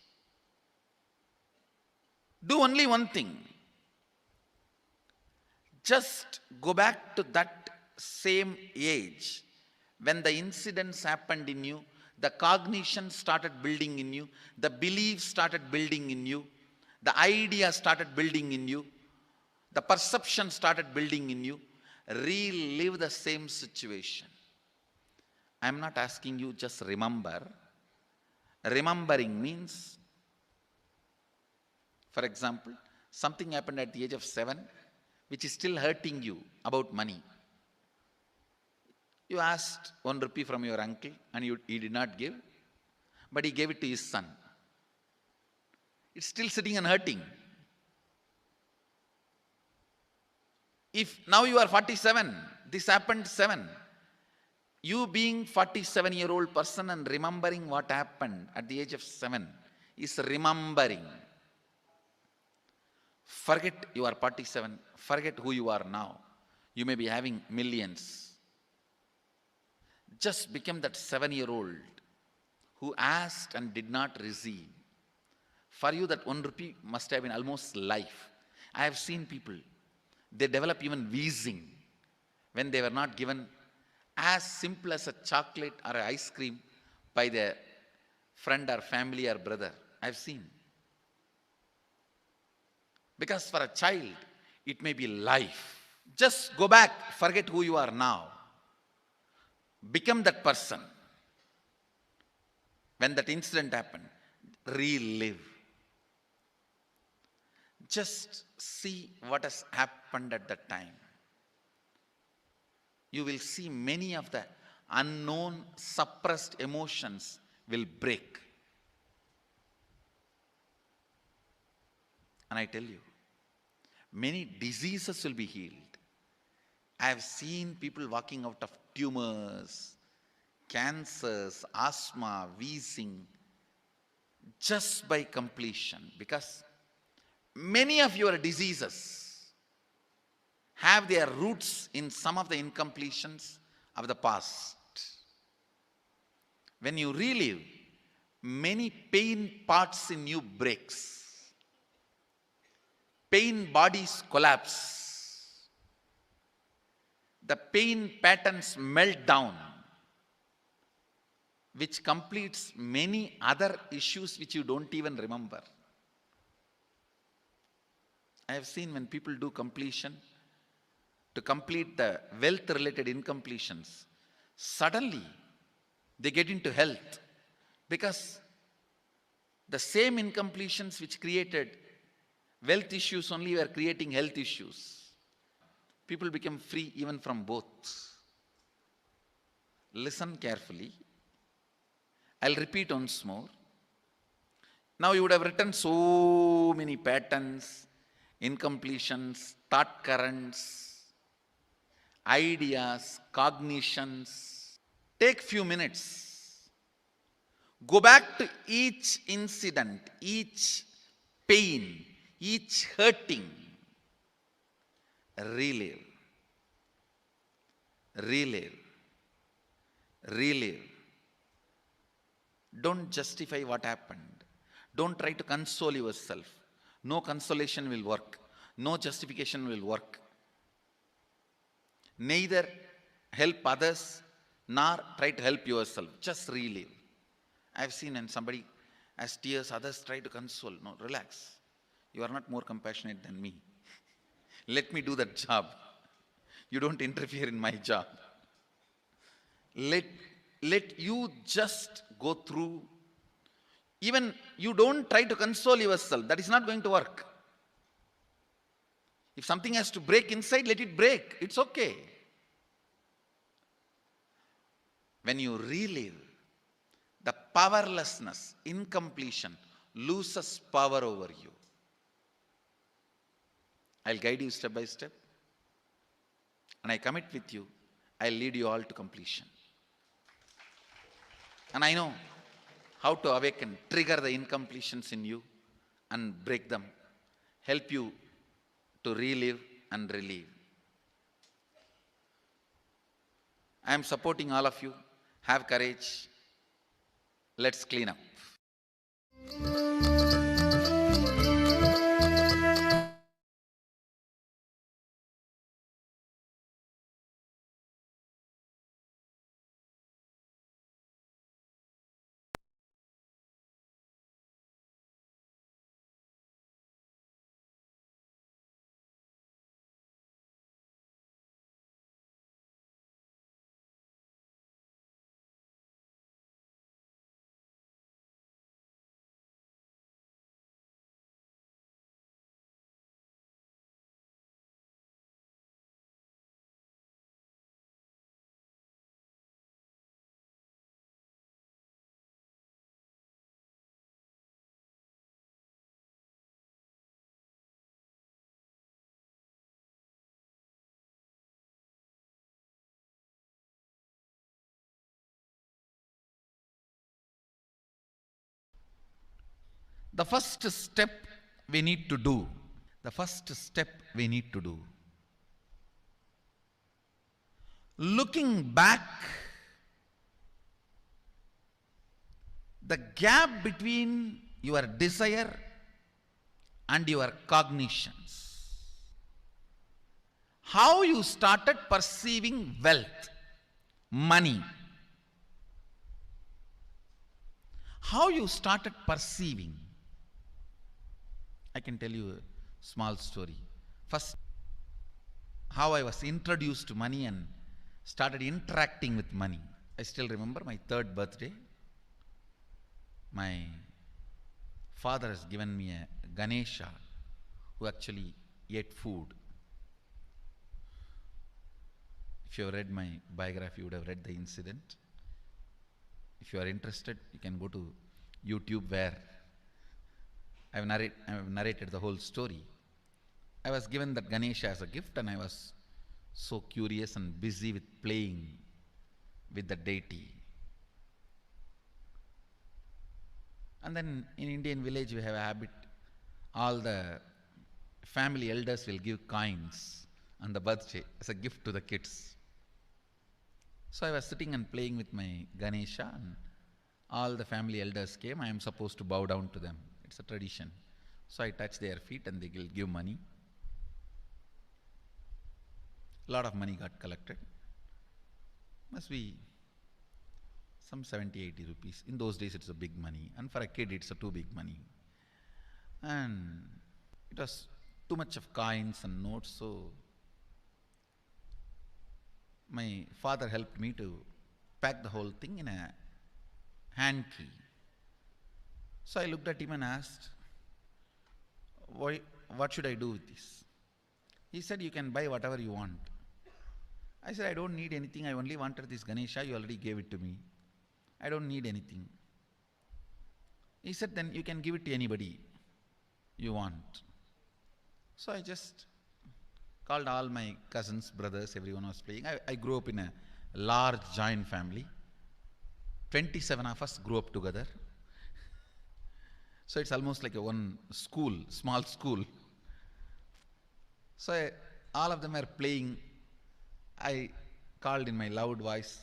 Do only one thing. Just go back to that same age when the incidents happened in you, the cognition started building in you, the beliefs started building in you, the idea started building in you, the perception started building in you. Relive the same situation. I am not asking you just remember. Remembering means, for example, something happened at the age of 7 which is still hurting you about money. You asked 1 rupee from your uncle and he did not give, but he gave it to his son. It's still sitting and hurting. If now you are 47, this happened 7. You being 47-year-old person and remembering what happened at the age of 7 is remembering. Forget you are 47. Forget who you are now. You may be having millions. Just become that 7-year-old who asked and did not receive. For you, that 1 rupee must have been almost life. I have seen people, they develop even wheezing when they were not given as simple as a chocolate or an ice cream by their friend or family or brother. I've seen. Because for a child, it may be life. Just go back, forget who you are now. Become that person. When that incident happened, relive. Just see what has happened at that time. You will see many of the unknown, suppressed emotions will break. And I tell you, many diseases will be healed. I have seen people walking out of tumors, cancers, asthma, wheezing, just by completion. Because many of your diseases have their roots in some of the incompletions of the past. When you relive, many pain parts in you breaks. Pain bodies collapse. The pain patterns melt down, which completes many other issues which you don't even remember. I have seen when people do completion, to complete the wealth-related incompletions, suddenly they get into health, because the same incompletions which created wealth issues only were creating health issues. People become free even from both. Listen carefully. I'll repeat once more. Now you would have written so many patterns, incompletions, thought currents, ideas, cognitions. Take few minutes. Go back to each incident, each pain, each hurting. Relive. Relive. Relive. Don't justify what happened. Don't try to console yourself. No consolation will work. No justification will work. Neither help others nor try to help yourself. Just relive. I've seen when somebody has tears, others try to console. No, relax. You are not more compassionate than me. Let me do that job. You don't interfere in my job. Let you just go through. Even you don't try to console yourself. That is not going to work. If something has to break inside, let it break. It's okay. When you relive, the powerlessness, incompletion, loses power over you. I'll guide you step by step. And I commit with you, I'll lead you all to completion. And I know how to awaken, trigger the incompletions in you and break them. Help you to relive and relieve. I am supporting all of you. Have courage. Let's clean up. The first step we need to do, the first step we need to do, looking back, the gap between your desire and your cognitions, how you started perceiving wealth, money, how you started perceiving. I can tell you a small story. First, how I was introduced to money and started interacting with money. I still remember my 3rd birthday. My father has given me a Ganesha who actually ate food. If you have read my biography, you would have read the incident. If you are interested, you can go to YouTube where I have narrated the whole story. I was given that Ganesha as a gift and I was so curious and busy with playing with the deity. And then in Indian village we have a habit, all the family elders will give coins on the birthday as a gift to the kids. So I was sitting and playing with my Ganesha and all the family elders came. I am supposed to bow down to them. It's a tradition. So I touch their feet and they will give money. A lot of money got collected. Must be some 70-80 rupees. In those days it's a big money, and for a kid it's a too big money. And it was too much of coins and notes, so my father helped me to pack the whole thing in a hand key. So I looked at him and asked, what should I do with this? He said, you can buy whatever you want. I said, I don't need anything. I only wanted this Ganesha. You already gave it to me. I don't need anything. He said, then you can give it to anybody you want. So I just called all my cousins, brothers, everyone was playing. I grew up in a large joint family. 27 of us grew up together. So it's almost like a one school, small school. So all of them are playing. I called in my loud voice,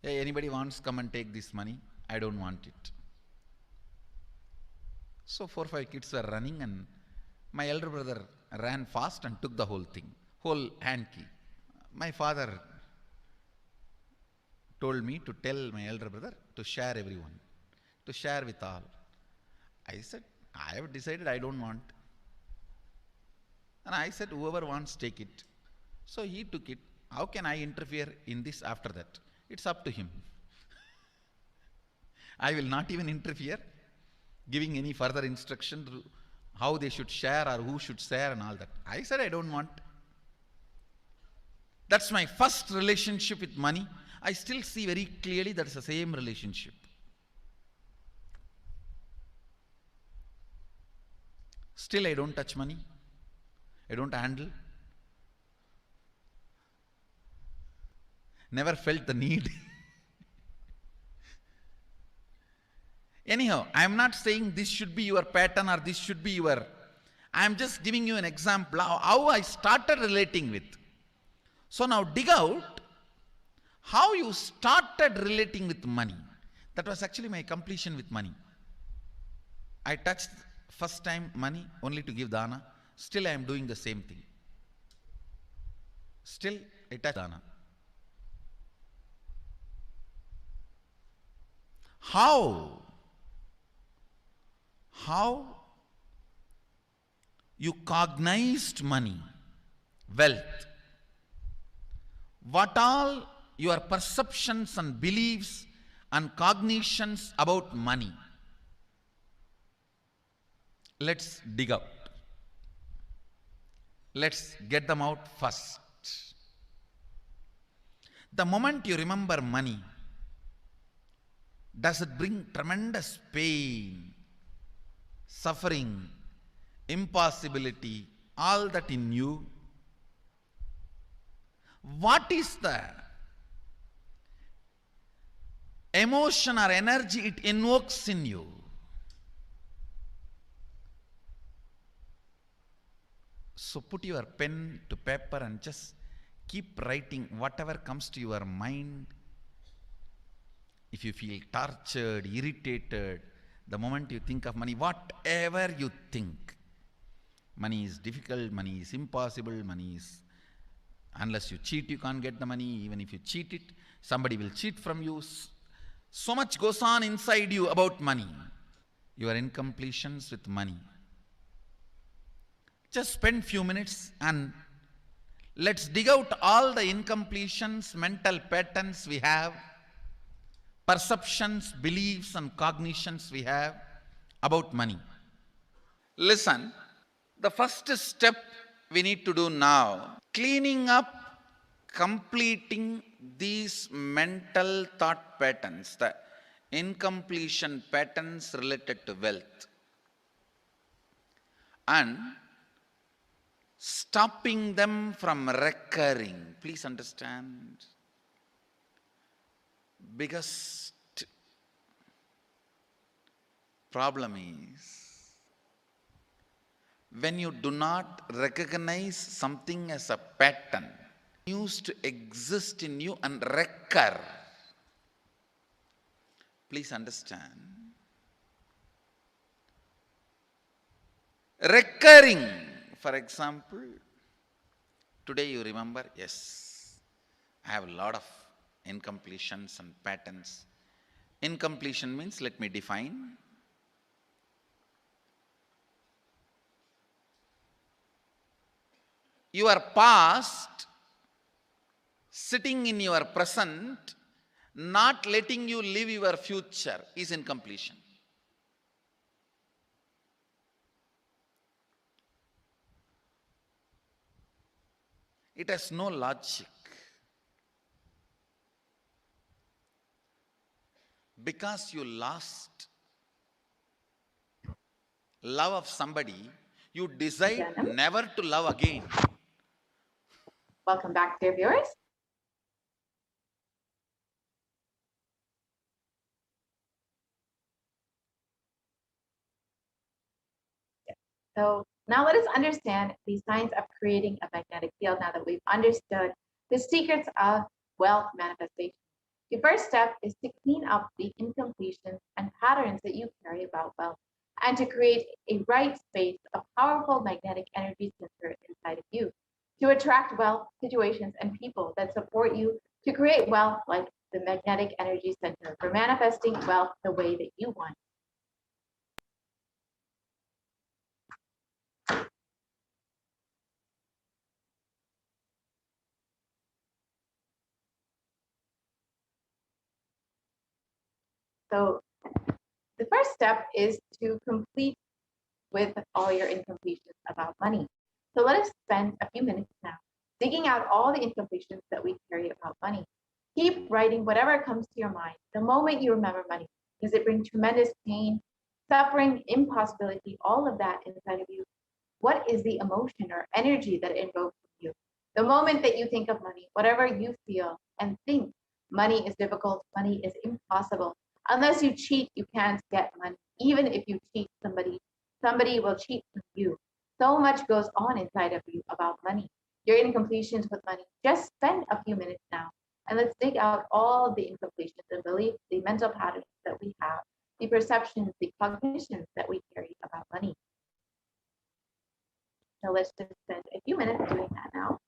hey, anybody wants come and take this money? I don't want it. So 4 or 5 kids were running and my elder brother ran fast and took the whole thing, whole hand key. My father told me to tell my elder brother to share everyone, to share with all. I said, I have decided I don't want. And I said, whoever wants, take it. So he took it. How can I interfere in this after that? It's up to him. I will not even interfere, giving any further instruction to how they should share or who should share and all that. I said, I don't want. That's my first relationship with money. I still see very clearly that's the same relationship. Still I don't touch money. I don't handle. Never felt the need. Anyhow, I am not saying this should be your pattern or this should be your... I am just giving you an example of how I started relating with. So now dig out how you started relating with money. That was actually my completion with money. I touched first time money only to give dana. Still I am doing the same thing. Still I touch dana. How you cognized money, wealth, what all your perceptions and beliefs and cognitions about money. Let's dig out. Let's get them out first. The moment you remember money, does it bring tremendous pain, suffering, impossibility, all that in you? What is the emotion or energy it invokes in you? So put your pen to paper and just keep writing whatever comes to your mind. If you feel tortured, irritated, the moment you think of money, whatever you think, money is difficult, money is impossible, money is, unless you cheat, you can't get the money. Even if you cheat it, somebody will cheat from you. So much goes on inside you about money. Your incompletions with money. Just spend few minutes and let's dig out all the incompletions, mental patterns we have, perceptions, beliefs and cognitions we have about money. Listen, the first step we need to do now, cleaning up, completing these mental thought patterns, the incompletion patterns related to wealth, and stopping them from recurring. Please understand, biggest problem is when you do not recognize something as a pattern, used to exist in you and recur. Please understand. Recurring, for example, today you remember, yes, I have a lot of incompletions and patterns. Incompletion means, let me define. Your past sitting in your present, not letting you live your future is incompletion. It has no logic. Because you lost love of somebody, you decide Janam, never to love again. welcome back, dear viewers. So now let us understand the science of creating a magnetic field now that we've understood the secrets of wealth manifestation. The first step is to clean up the incompletions and patterns that you carry about wealth and to create a right space, a powerful magnetic energy center inside of you to attract wealth, situations, and people that support you to create wealth like the magnetic energy center for manifesting wealth the way that you want. So the first step is to complete with all your incompletions about money. So let us spend a few minutes now digging out all the incompletions that we carry about money. Keep writing whatever comes to your mind the moment you remember money. Does it bring tremendous pain, suffering, impossibility, all of that inside of you? What is the emotion or energy that it invokes from you? The moment that you think of money, whatever you feel and think, money is difficult, money is impossible. Unless you cheat, you can't get money. Even if you cheat somebody, somebody will cheat from you. So much goes on inside of you about money. Your incompletions with money. Just spend a few minutes now and let's dig out all the incompletions and beliefs, the mental patterns that we have, the perceptions, the cognitions that we carry about money. So let's just spend a few minutes doing that now.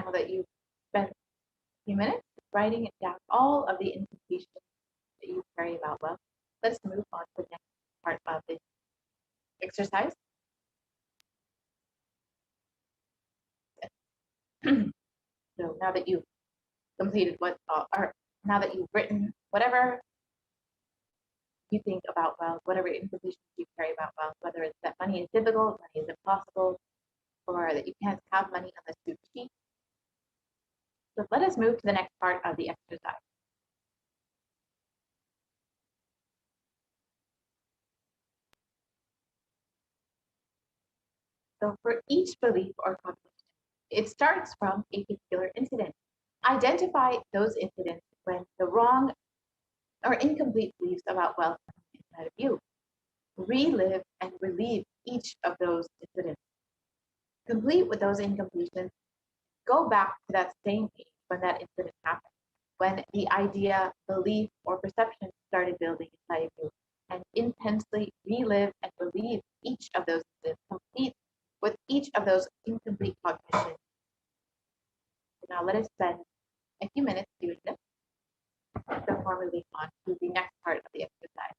now that you've spent a few minutes writing it down, all of the incompletions that you carry about wealth, let's move on to the next part of the exercise. So now that you've completed or now that you've written whatever you think about wealth, whatever incompletions you carry about wealth, whether it's that money is difficult, money is impossible, or that you can't have money unless you cheat. So let us move to the next part of the exercise. So for each belief or conviction, it starts from a particular incident. Identify those incidents when the wrong or incomplete beliefs about wealth come inside of you. Relive and relieve each of those incidents. Complete with those incompletions. Go back to that same age when that incident happened, when the idea, belief, or perception started building inside of you, and intensely relive and relieve each of those incidents. Complete with each of those incomplete cognitions. So now let us spend a few minutes doing this before moving on to the next part of the exercise.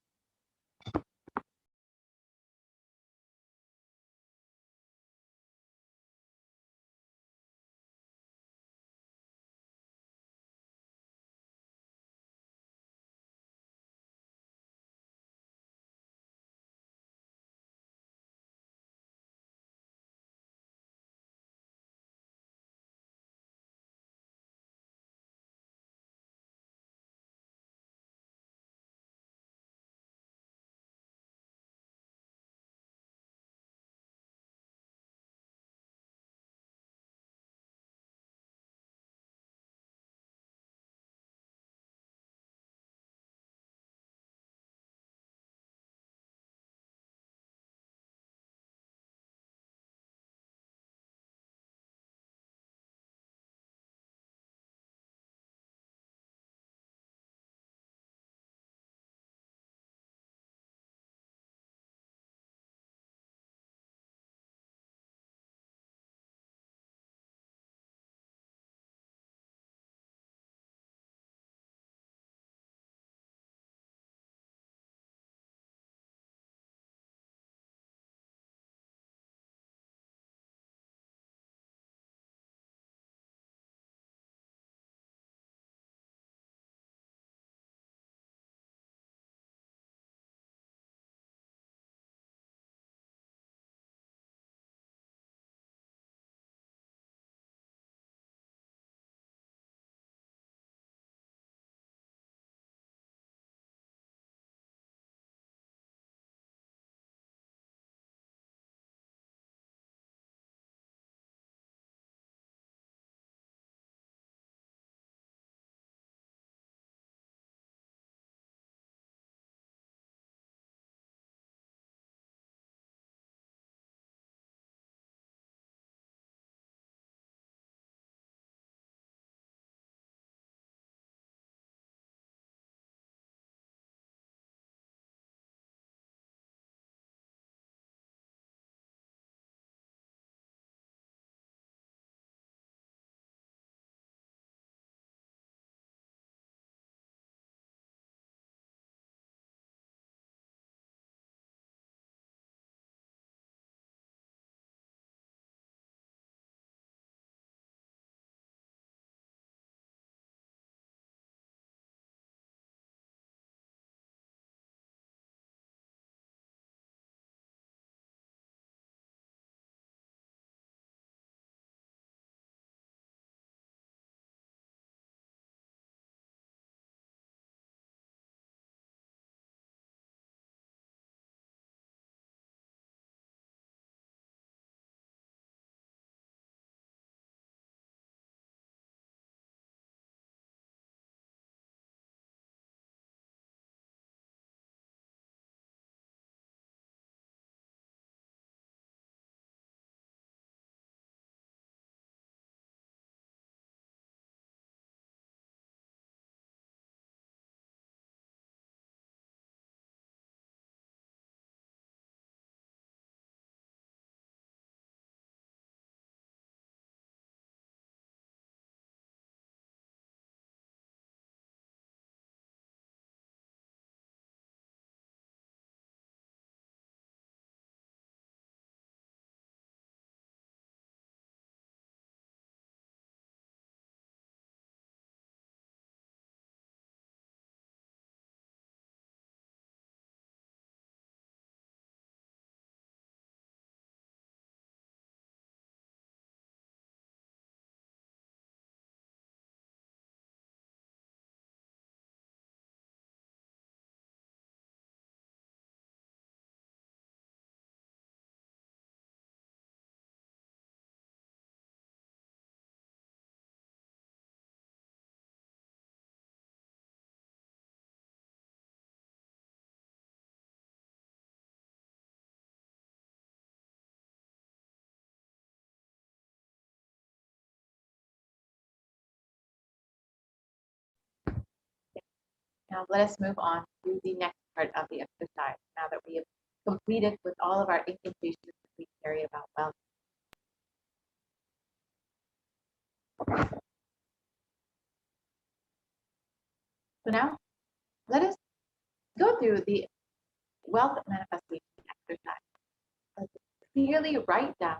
Now let us move on to the next part of the exercise, now that we have completed with all of our incantations that we carry about wealth. So now let us go through the wealth manifestation exercise. Let's clearly write down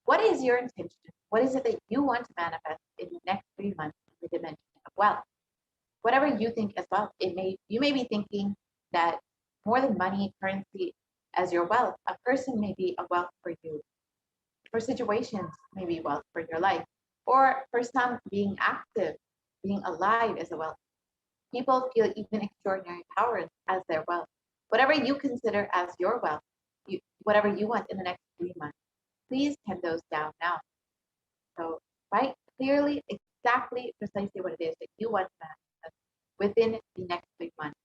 what is your intention? What is it that you want to manifest in the next 3 months in the dimension of wealth? Whatever you think as well. You may be thinking that more than money, currency as your wealth, a person may be a wealth for you. For situations, may be wealth for your life. Or for some, being active, being alive is a wealth. People feel even extraordinary powers as their wealth. Whatever you consider as your wealth, whatever you want in the next 3 months, please pen those down now. So write clearly, exactly, precisely what it is that you want to manifest within the next 3 months.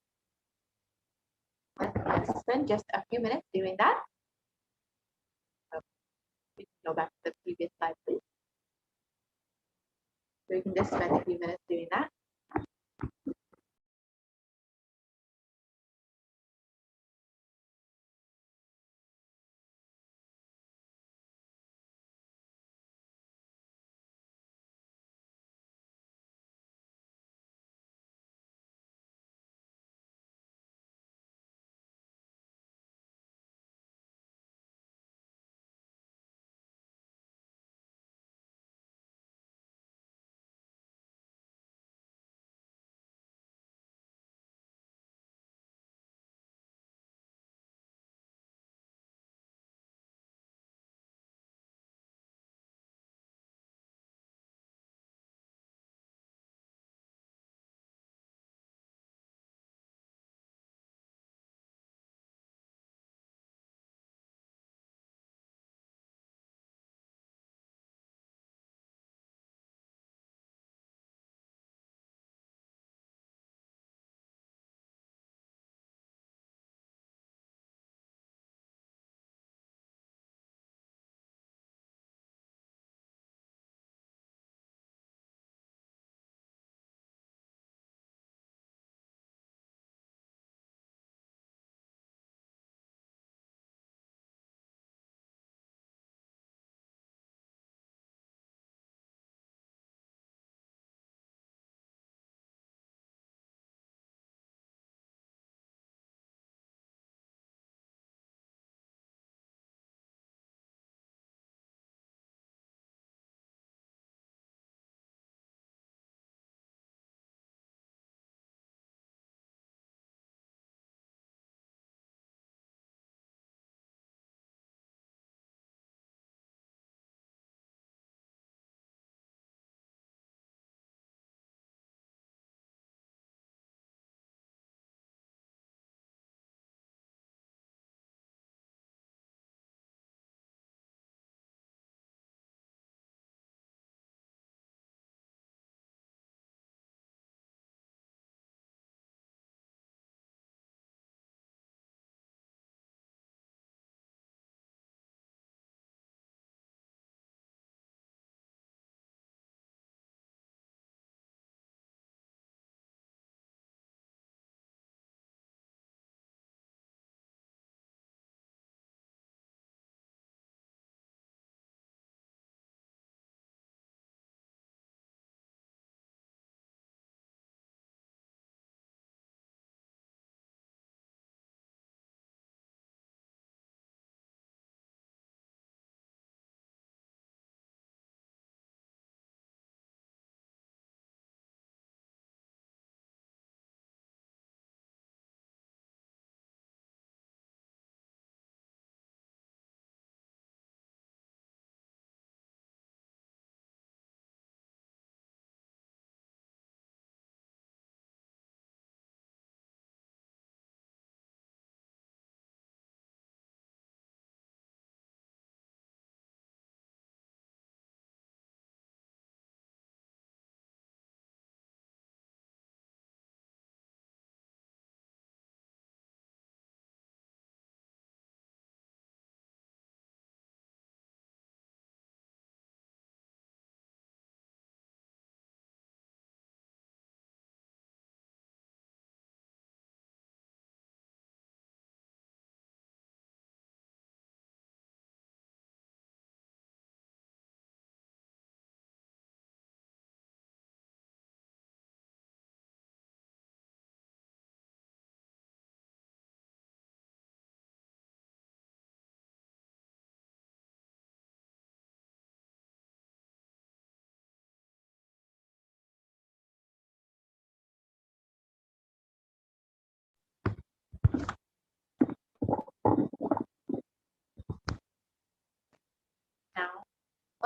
Let's spend just a few minutes doing that. So we can go back to the previous slide, please. So we can just spend a few minutes doing that.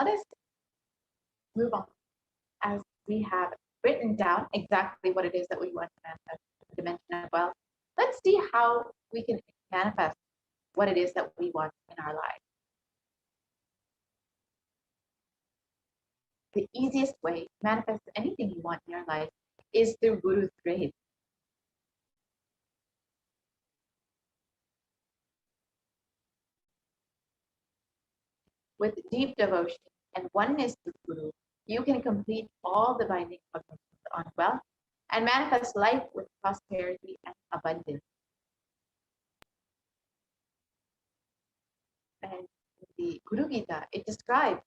let us move on as we have written down exactly what it is that we want to manifest in the dimension of wealth. Let's see how we can manifest what it is that we want in our lives. The easiest way to manifest anything you want in your life is through Guru's grace. With deep devotion and oneness with Guru, you can complete all the binding covenants on wealth and manifest life with prosperity and abundance. And in the Guru Gita, it describes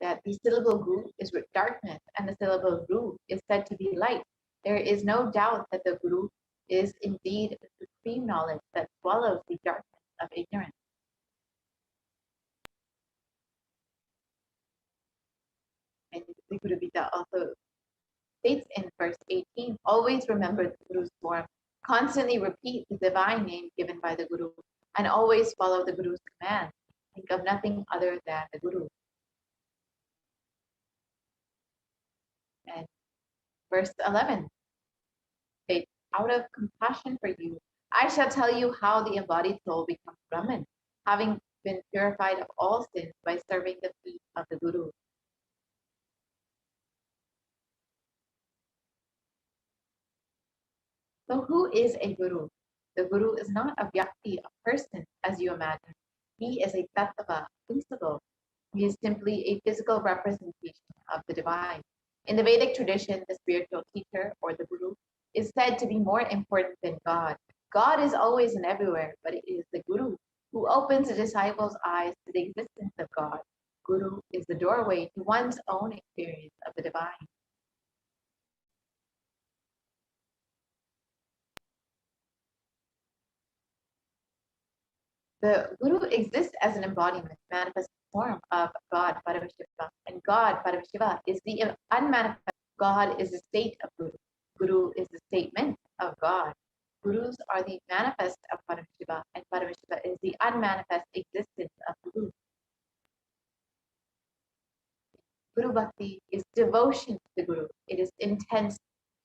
that the syllable Gu is darkness and the syllable Ru is said to be light. There is no doubt that the Guru is indeed the supreme knowledge that swallows the darkness of ignorance. And the Guru Gita also states in verse 18, always remember the Guru's form, constantly repeat the divine name given by the Guru, and always follow the Guru's command. Think of nothing other than the Guru. And verse 11 states, out of compassion for you, I shall tell you how the embodied soul becomes Brahman, having been purified of all sins by serving the feet of the Guru. So who is a Guru? The Guru is not a Vyakti, a person, as you imagine. He is a Tattva, principle. He is simply a physical representation of the divine. In the Vedic tradition, the spiritual teacher, or the Guru, is said to be more important than God. God is always and everywhere, but it is the Guru who opens the disciples' eyes to the existence of God. Guru is the doorway to one's own experience of the divine. The Guru exists as an embodiment, manifest form of God, Paramashiva, and God, Paramashiva, is the unmanifest. God is the state of Guru. Guru is the statement of God. Gurus are the manifest of Paramashiva, and Paramashiva is the unmanifest existence of Guru. Guru Bhakti is devotion to the Guru. It is intense,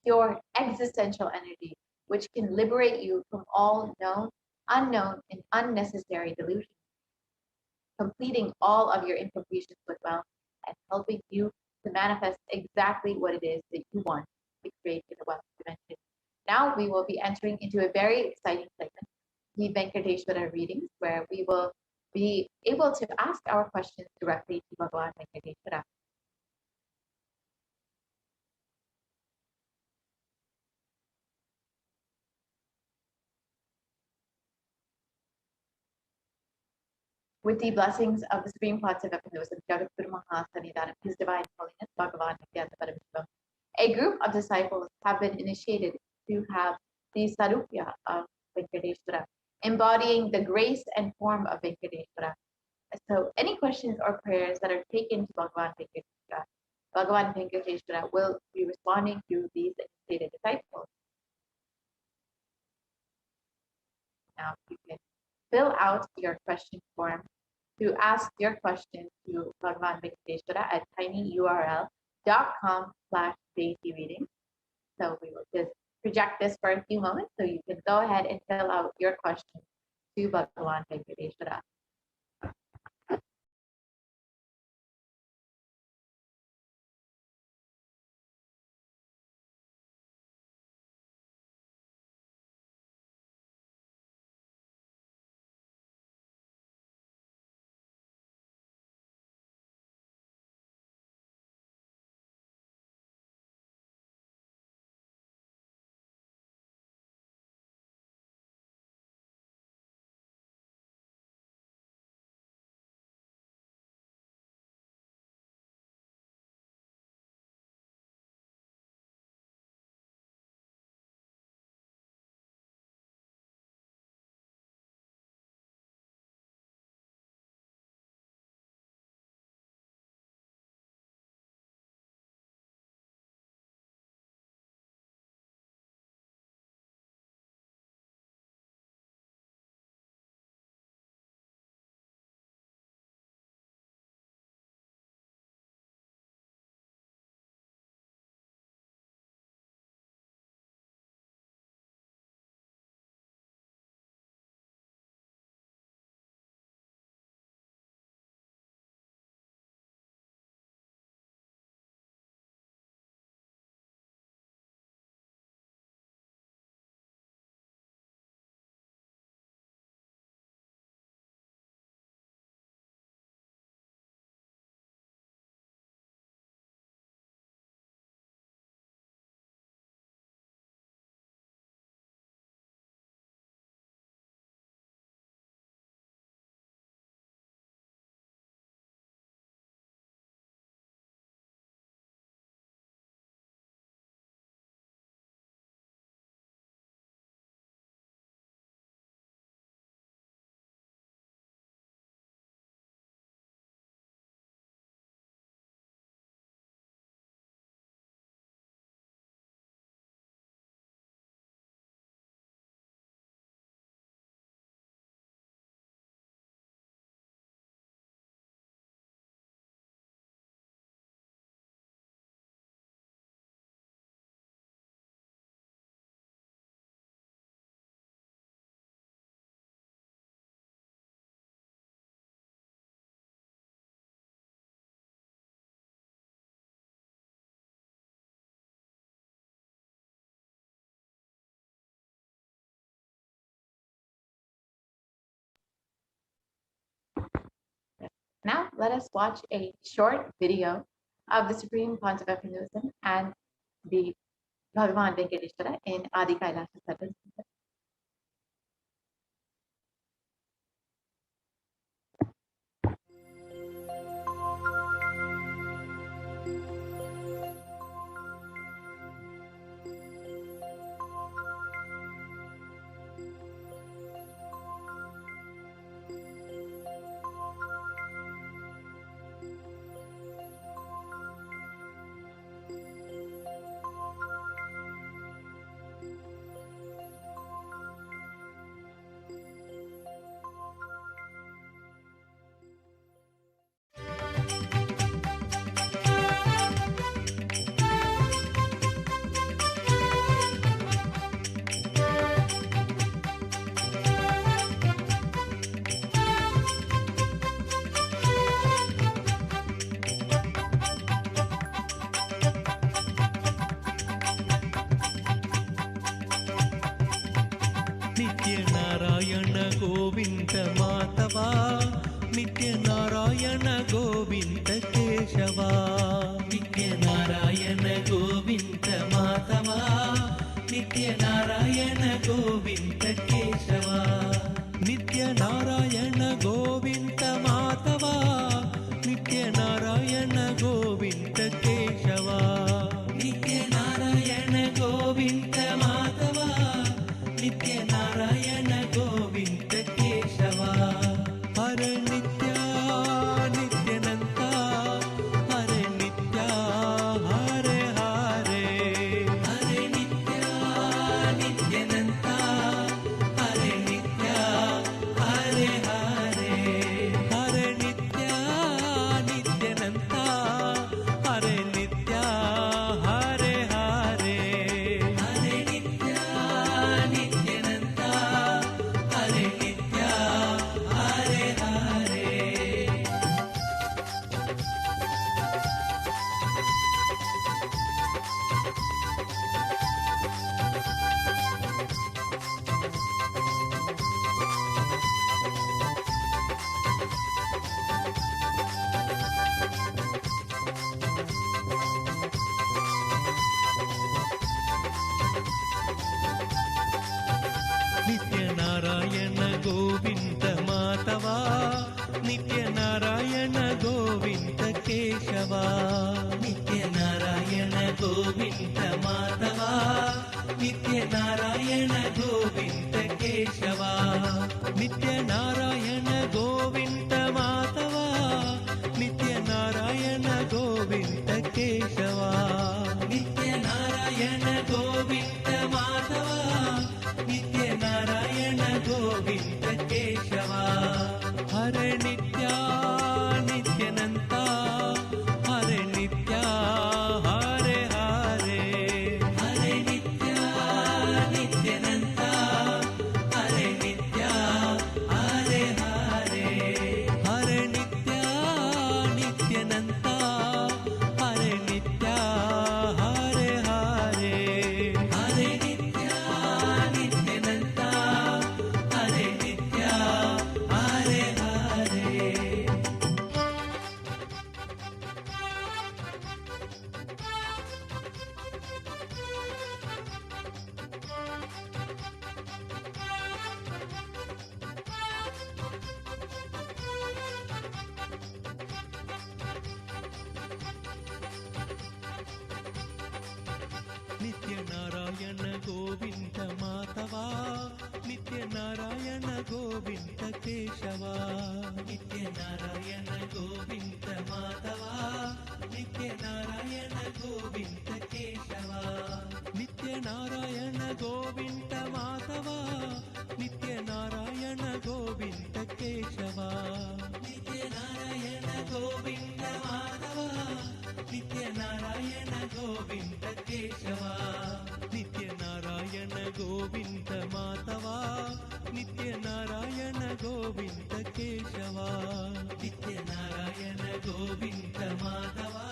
pure, existential energy, which can liberate you from all known, unknown, and unnecessary delusions, completing all of your incompletions with wealth and helping you to manifest exactly what it is that you want to create in the wealth dimension. Now we will be entering into a very exciting segment, the Venkateshwara readings, where we will be able to ask our questions directly to Bhagavan Venkateshwara. With the blessings of the Supreme Thoughts of Epinosis, Jagatguru Mahasannidhanam, His Divine Holiness, Bhagavan Nithyananda Paramashivam, a group of disciples have been initiated to have the Sarupya of Venkateshwara, embodying the grace and form of Venkateshwara. So any questions or prayers that are taken to Bhagavan Venkateshwara will be responding to these initiated disciples. Now you can fill out your question form to ask your question to Bhagavan Venkateshwara at tinyurl.com/daisyreading. So we will just project this for a few moments so you can go ahead and fill out your question to Bhagavan Venkateshwara. Now, let us watch a short video of the Supreme Pontiff of Hinduism and the Bhagavan Venkateshwara in Adi Kailasa Center. नित्य नारायण गोविंद माधवा नित्य नारायण गोविंद केशवा नित्य नारायण गोविंद माधवा नित्य नारायण गोविंद केशवा नित्य नारायण गोविंद माधवा नित्य नारायण गोविंद केशवा नित्य नारायण गोविंद माधवा नित्य नारायण गोविंद केशवा हरे नित्या नित्यानंता हरे नित्या हरे हरे हरे नित्या नित्यानंता हरे नित्या हरे हरे हरे नित्या नित्यानंता हरे नित्या हरे हरे हरे नित्या नित्यानंता हरे नित्या हरे हरे नित्य नारायण गोविंद माधवा नित्य नारायण गोविंद केशवा नित्य नारायण गोविंद माधवा नित्य नारायण गोविंद केशवा नित्य नारायण गोविंद माधवा नित्य नारायण गोविंद केशवा नित्य नारायण गोविंद माधवा नित्य नारायण गोविंद केशवा हरे नित्या नित्यानंता हरे नित्या हरे हरे हरे नित्या नित्यानंता हरे नित्या हरे हरे हरे नित्या नित्यानंता हरे नित्या हरे हरे हरे नित्या नित्यानंता हरे नित्या हरे हरे नित्य नारायण गोविंद माधवा नित्य नारायण गोविंद केशवा नित्य नारायण गोविंद माधवा नित्य नारायण गोविंद केशवा नित्य नारायण गोविंद माधवा नित्य नारायण गोविंद केशवा नित्य नारायण गोविंद माधवा नित्य नारायण गोविंद केशवा नित्य नारायण गोविंद माधवा नित्य नारायण गोविंद केशवा नित्य नारायण गोविंद माधवा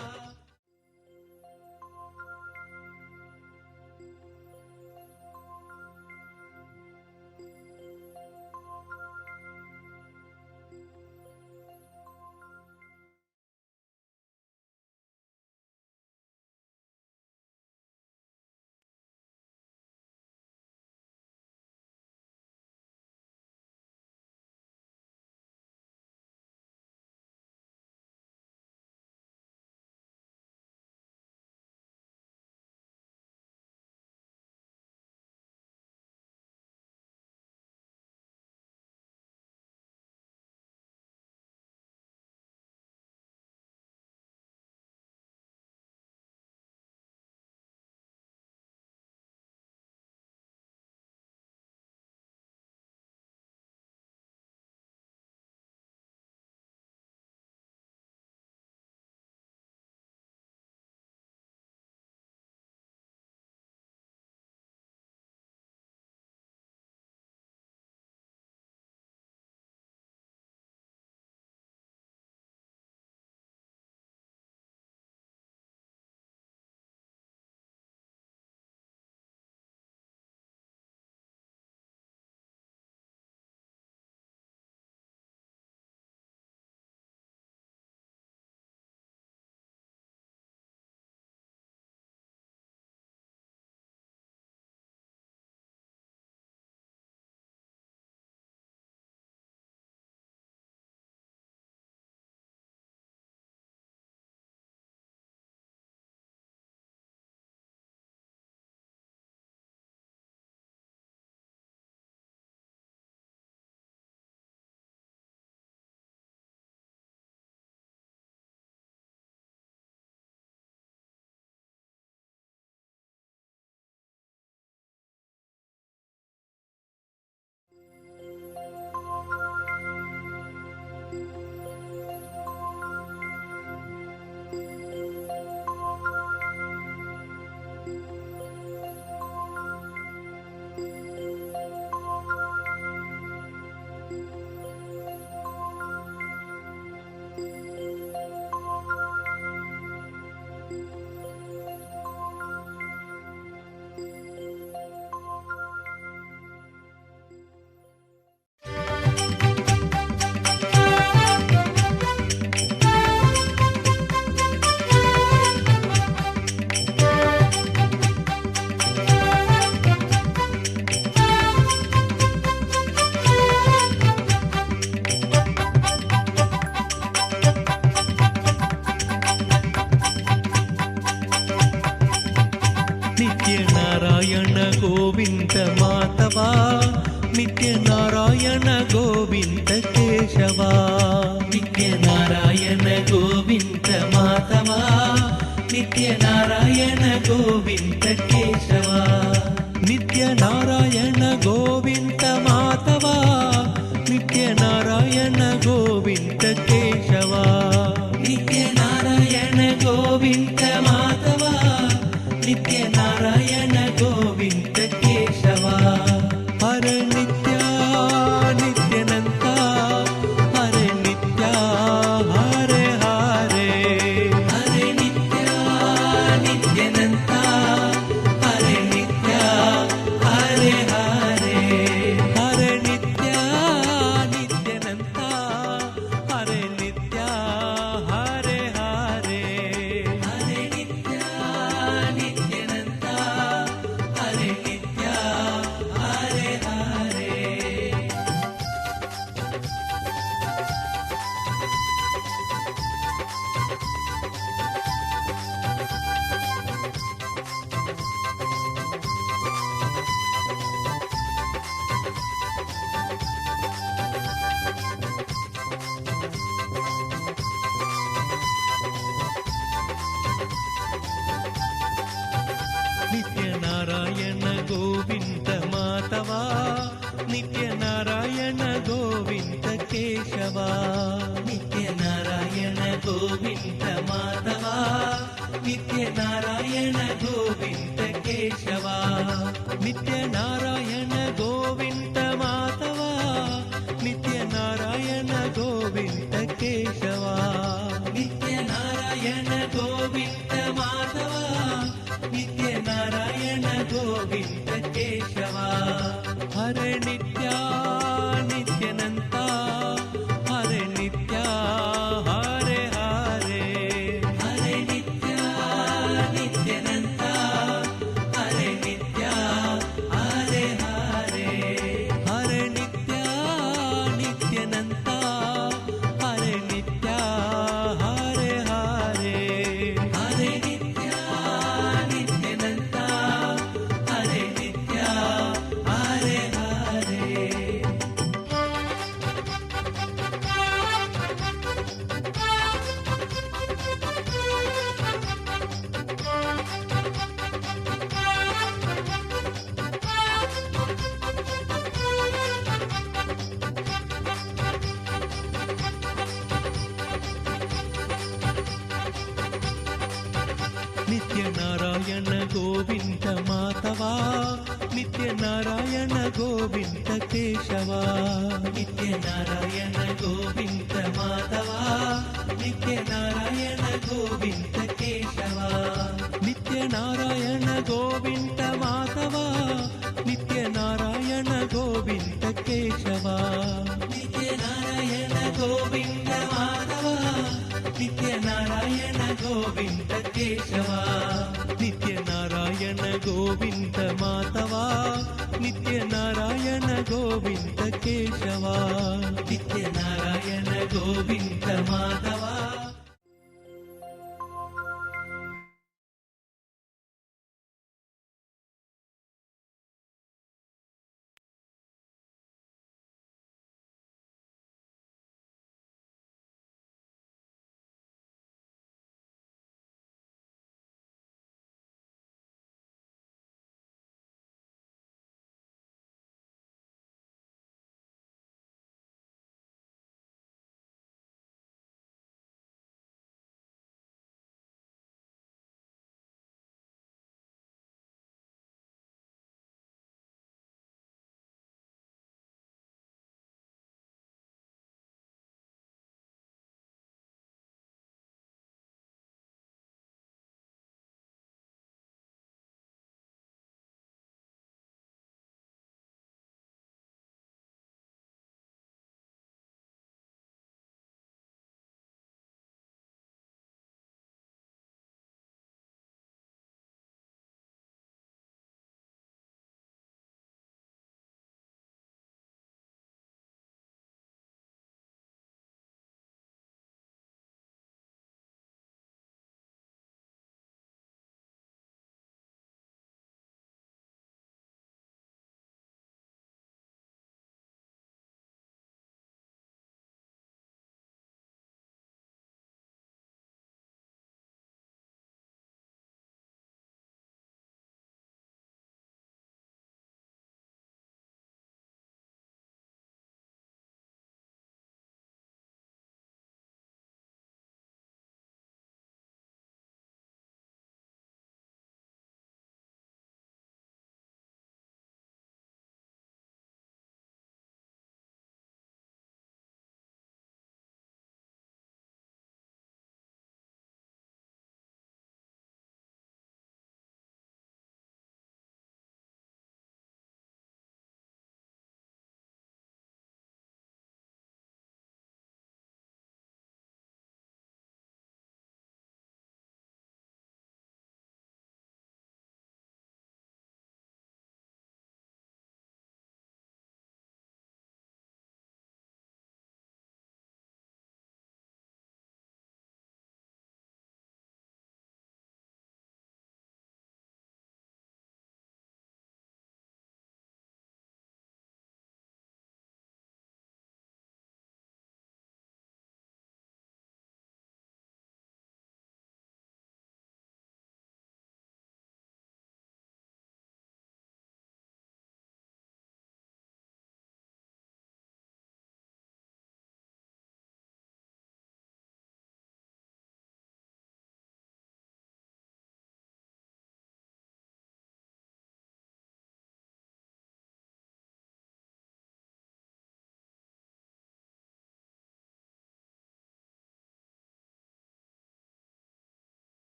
ಮಾಧವ ನಿತ್ಯ ನಾರಾಯಣ ಗೋವಿಂದ ಕೇಶವ ನಿತ್ಯ ನಾರಾಯಣ ಗೋವಿಂದ ಮಾಧವ ನಿತ್ಯ ನಾರಾಯಣ ಗೋವಿಂದ ಕೇಶವ ನಿತ್ಯ ನಾರಾಯಣ ಗೋವಿಂದ ಮಾಧವ ನಿತ್ಯ ನಾರಾಯಣ ಗೋವಿಂದ ಕೇಶವ ನಿತ್ಯ ನಾರಾಯಣ ಗೋವಿಂದ ಮಾಧವ ನಿತ್ಯ ನಾರಾಯಣ ಗೋವಿಂದ ಕೇಶವ ಹರ ನಿತ್ಯ ನಿತ್ಯನಂತ ಹರ ನಿತ್ಯ ಹರೆ ಹರೆ ಹರೆ ನಿತ್ಯ ನಿತ್ಯನಂತ ಹರೆ ನಿತ್ಯ ಹರೆ ಹರೆ ಹರೆ ನಿತ್ಯ ನಿತ್ಯನಂತ ಹರೆ ನಿತ್ಯ ಹರೆ ಹರೆ ಹರೆ ನಿತ್ಯ ನಿತ್ಯನಂತ ಹರೆ ನಿತ್ಯ ಹರೆ ಹರೆ ನಿತ್ಯ ನಾರಾಯಣ ಗೋವಿಂದ ಮಾಧವ ನಿತ್ಯ ನಾರಾಯಣ ಗೋವಿಂದ ಕೇಶವ ನಿತ್ಯ ನಾರಾಯಣ ಗೋವಿಂದ ಮಾಧವ ನಿತ್ಯ ನಾರಾಯಣ ಗೋವಿಂದ ಕೇಶವ ನಿತ್ಯ ನಾರಾಯಣ ಗೋವಿಂದ ಮಾಧವ ನಿತ್ಯ ನಾರಾಯಣ ಗೋವಿಂದ ಕೇಶವ ನಿತ್ಯ ನಾರಾಯಣ ಗೋವಿಂದ ಮಾಧವ ನಿತ್ಯ ನಾರಾಯಣ ಗೋವಿಂದ ಕೇಶವ ಹರೆ ನಿತ್ಯ ನಿತ್ಯನಂತ ಹರೆ ನಿತ್ಯ ಹರೆ ಹರೆ ಹರೆ ನಿತ್ಯ ನಿತ್ಯನಂತ ಹರೆ ನಿತ್ಯ ಹರೆ ಹರೆ ಹರೆ ನಿತ್ಯ ನಿತ್ಯನಂತ ಹರೆ ನಿತ್ಯ ಹರೆ ಹರೆ ಹರೆ ನಿತ್ಯ ನಿತ್ಯನಂತ ಹರೆ ನಿತ್ಯ ಹರೆ ಹರೆ ನಿತ್ಯ ನಾರಾಯಣ ಗೋವಿಂದ ಮಾಧವ ನಿತ್ಯ ನಾರಾಯಣ ಗೋವಿಂದ ಕೇಶವ ನಿತ್ಯ ನಾರಾಯಣ ಗೋವಿಂದ ಮಾಧವ ನಿತ್ಯ ನಾರಾಯಣ ಗೋವಿಂದ ಕೇಶವ ನಿತ್ಯ ನಾರಾಯಣ ಗೋವಿಂದ ಮಾಧವ ನಿತ್ಯ ನಾರಾಯಣ ಗೋವಿಂದ ಕೇಶವ ನಿತ್ಯ ನಾರಾಯಣ ಗೋವಿಂದ ಮಾಧವ ನಿತ್ಯ ನಾರಾಯಣ ಗೋವಿಂದ ಕೇಶವ ನಿತ್ಯ ನಾರಾಯಣ ಗೋವಿಂದ ಮಾಧವ ನಿತ್ಯ ನಾರಾಯಣ ಗೋವಿಂದ ಕೇಶವ ನಿತ್ಯ ನಾರಾಯಣ ಗೋವಿಂದ ಮಾಧವ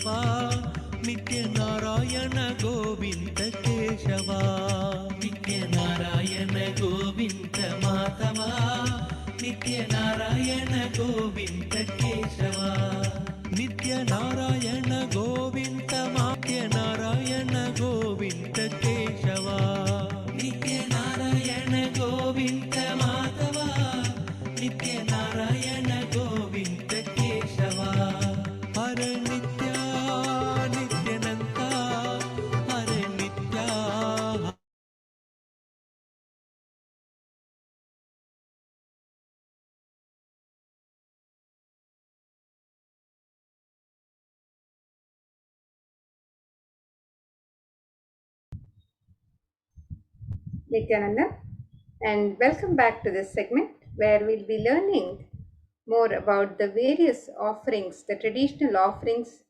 माधवा नित्य नारायण गोविन्द केशवा नित्य नारायण गोविन्द माधवा नित्य नारायण गोविन्द केशवा नित्य नारायण गोविन्द नित्य नारायण गोविन्द केशवा नित्य नारायण गोविन्द माधवा नित्य नारायण गोविन्द केशवा हर नित्या नित्यानन्दा हर नित्या Nithyananda, and welcome back to this segment where we'll be learning more about the various offerings, the traditional offerings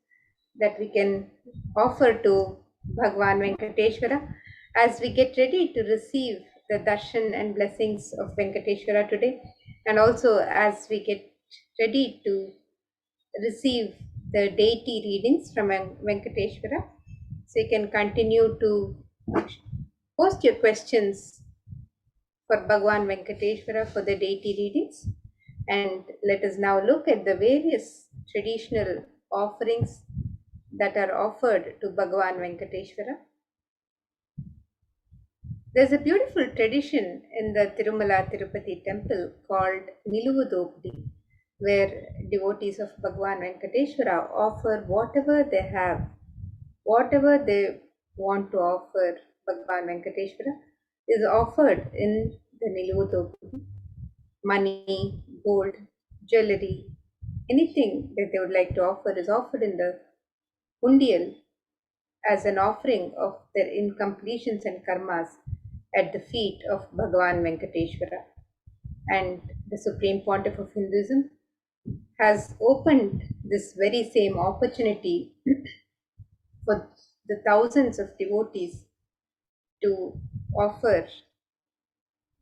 that we can offer to Bhagwan Venkateshwara as we get ready to receive the darshan and blessings of Venkateshwara today, and also as we get ready to receive the deity readings from Venkateshwara. So you can continue to post your questions for Bhagwan Venkateshwara for the deity readings. And let us now look at the various traditional offerings that are offered to Bhagwan Venkateshwara. There's a beautiful tradition in the Tirumala Tirupati temple called Niluvudopdi, where devotees of Bhagwan Venkateshwara offer whatever they have, whatever they want to offer Bhagwan Venkateshwara is offered in the Niluvudopdi. Money, gold, jewelry, anything that they would like to offer is offered in the undial as an offering of their incompletions and karmas at the feet of Bhagavan Venkateshwara. And the Supreme Pontiff of Hinduism has opened this very same opportunity for the thousands of devotees to offer,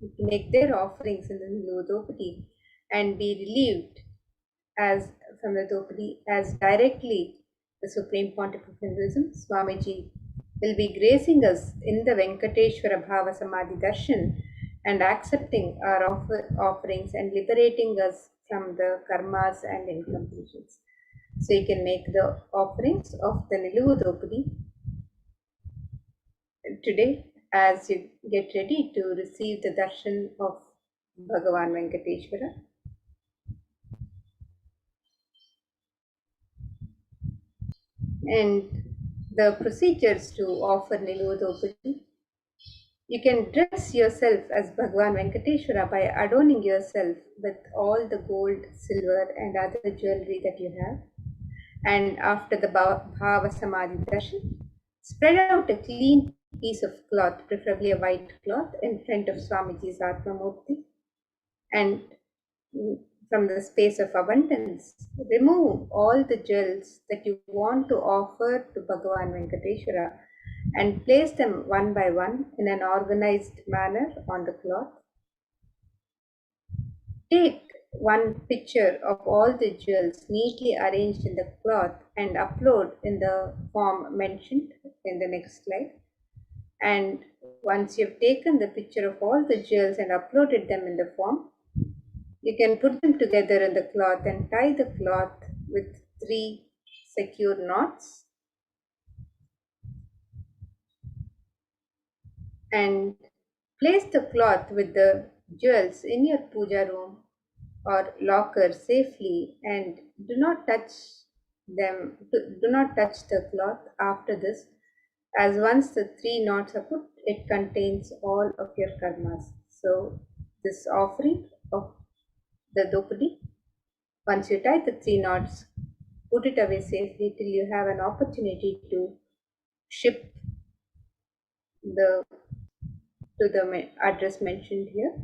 to make their offerings in the Niluvudopadi and be relieved as from the Dopadi as directly the Supreme Pontiff of Hinduism, Swamiji, will be gracing us in the Venkateshwara Bhavasamadhi Darshan and accepting our offerings and liberating us from the karmas and incompletions. So you can make the offerings of the Niluvudopadi today as you get ready to receive the darshan of Bhagavan Venkateshwara. And the procedures to offer Niluvudopadi. You can dress yourself as Bhagwan Venkateshwara by adorning yourself with all the gold, silver, and other jewelry that you have. And after the Bhavasamadhi darshan, spread out a clean piece of cloth, preferably a white cloth, in front of Swamiji's Atmamurti. And from the space of abundance, remove all the jewels that you want to offer to Bhagavan Venkateshwara and place them one by one in an organized manner on the cloth. Take one picture of all the jewels neatly arranged in the cloth and upload in the form mentioned in the next slide. And once you've taken the picture of all the jewels and uploaded them in the form, you can put them together in the cloth and tie the cloth with 3 secure knots. And place the cloth with the jewels in your puja room or locker safely and do not touch them, do not touch the cloth after this, as once the 3 knots are put, it contains all of your karmas. So this offering of the Dopadi, once you tie the 3 knots, put it away safely till you have an opportunity to ship to the address mentioned here.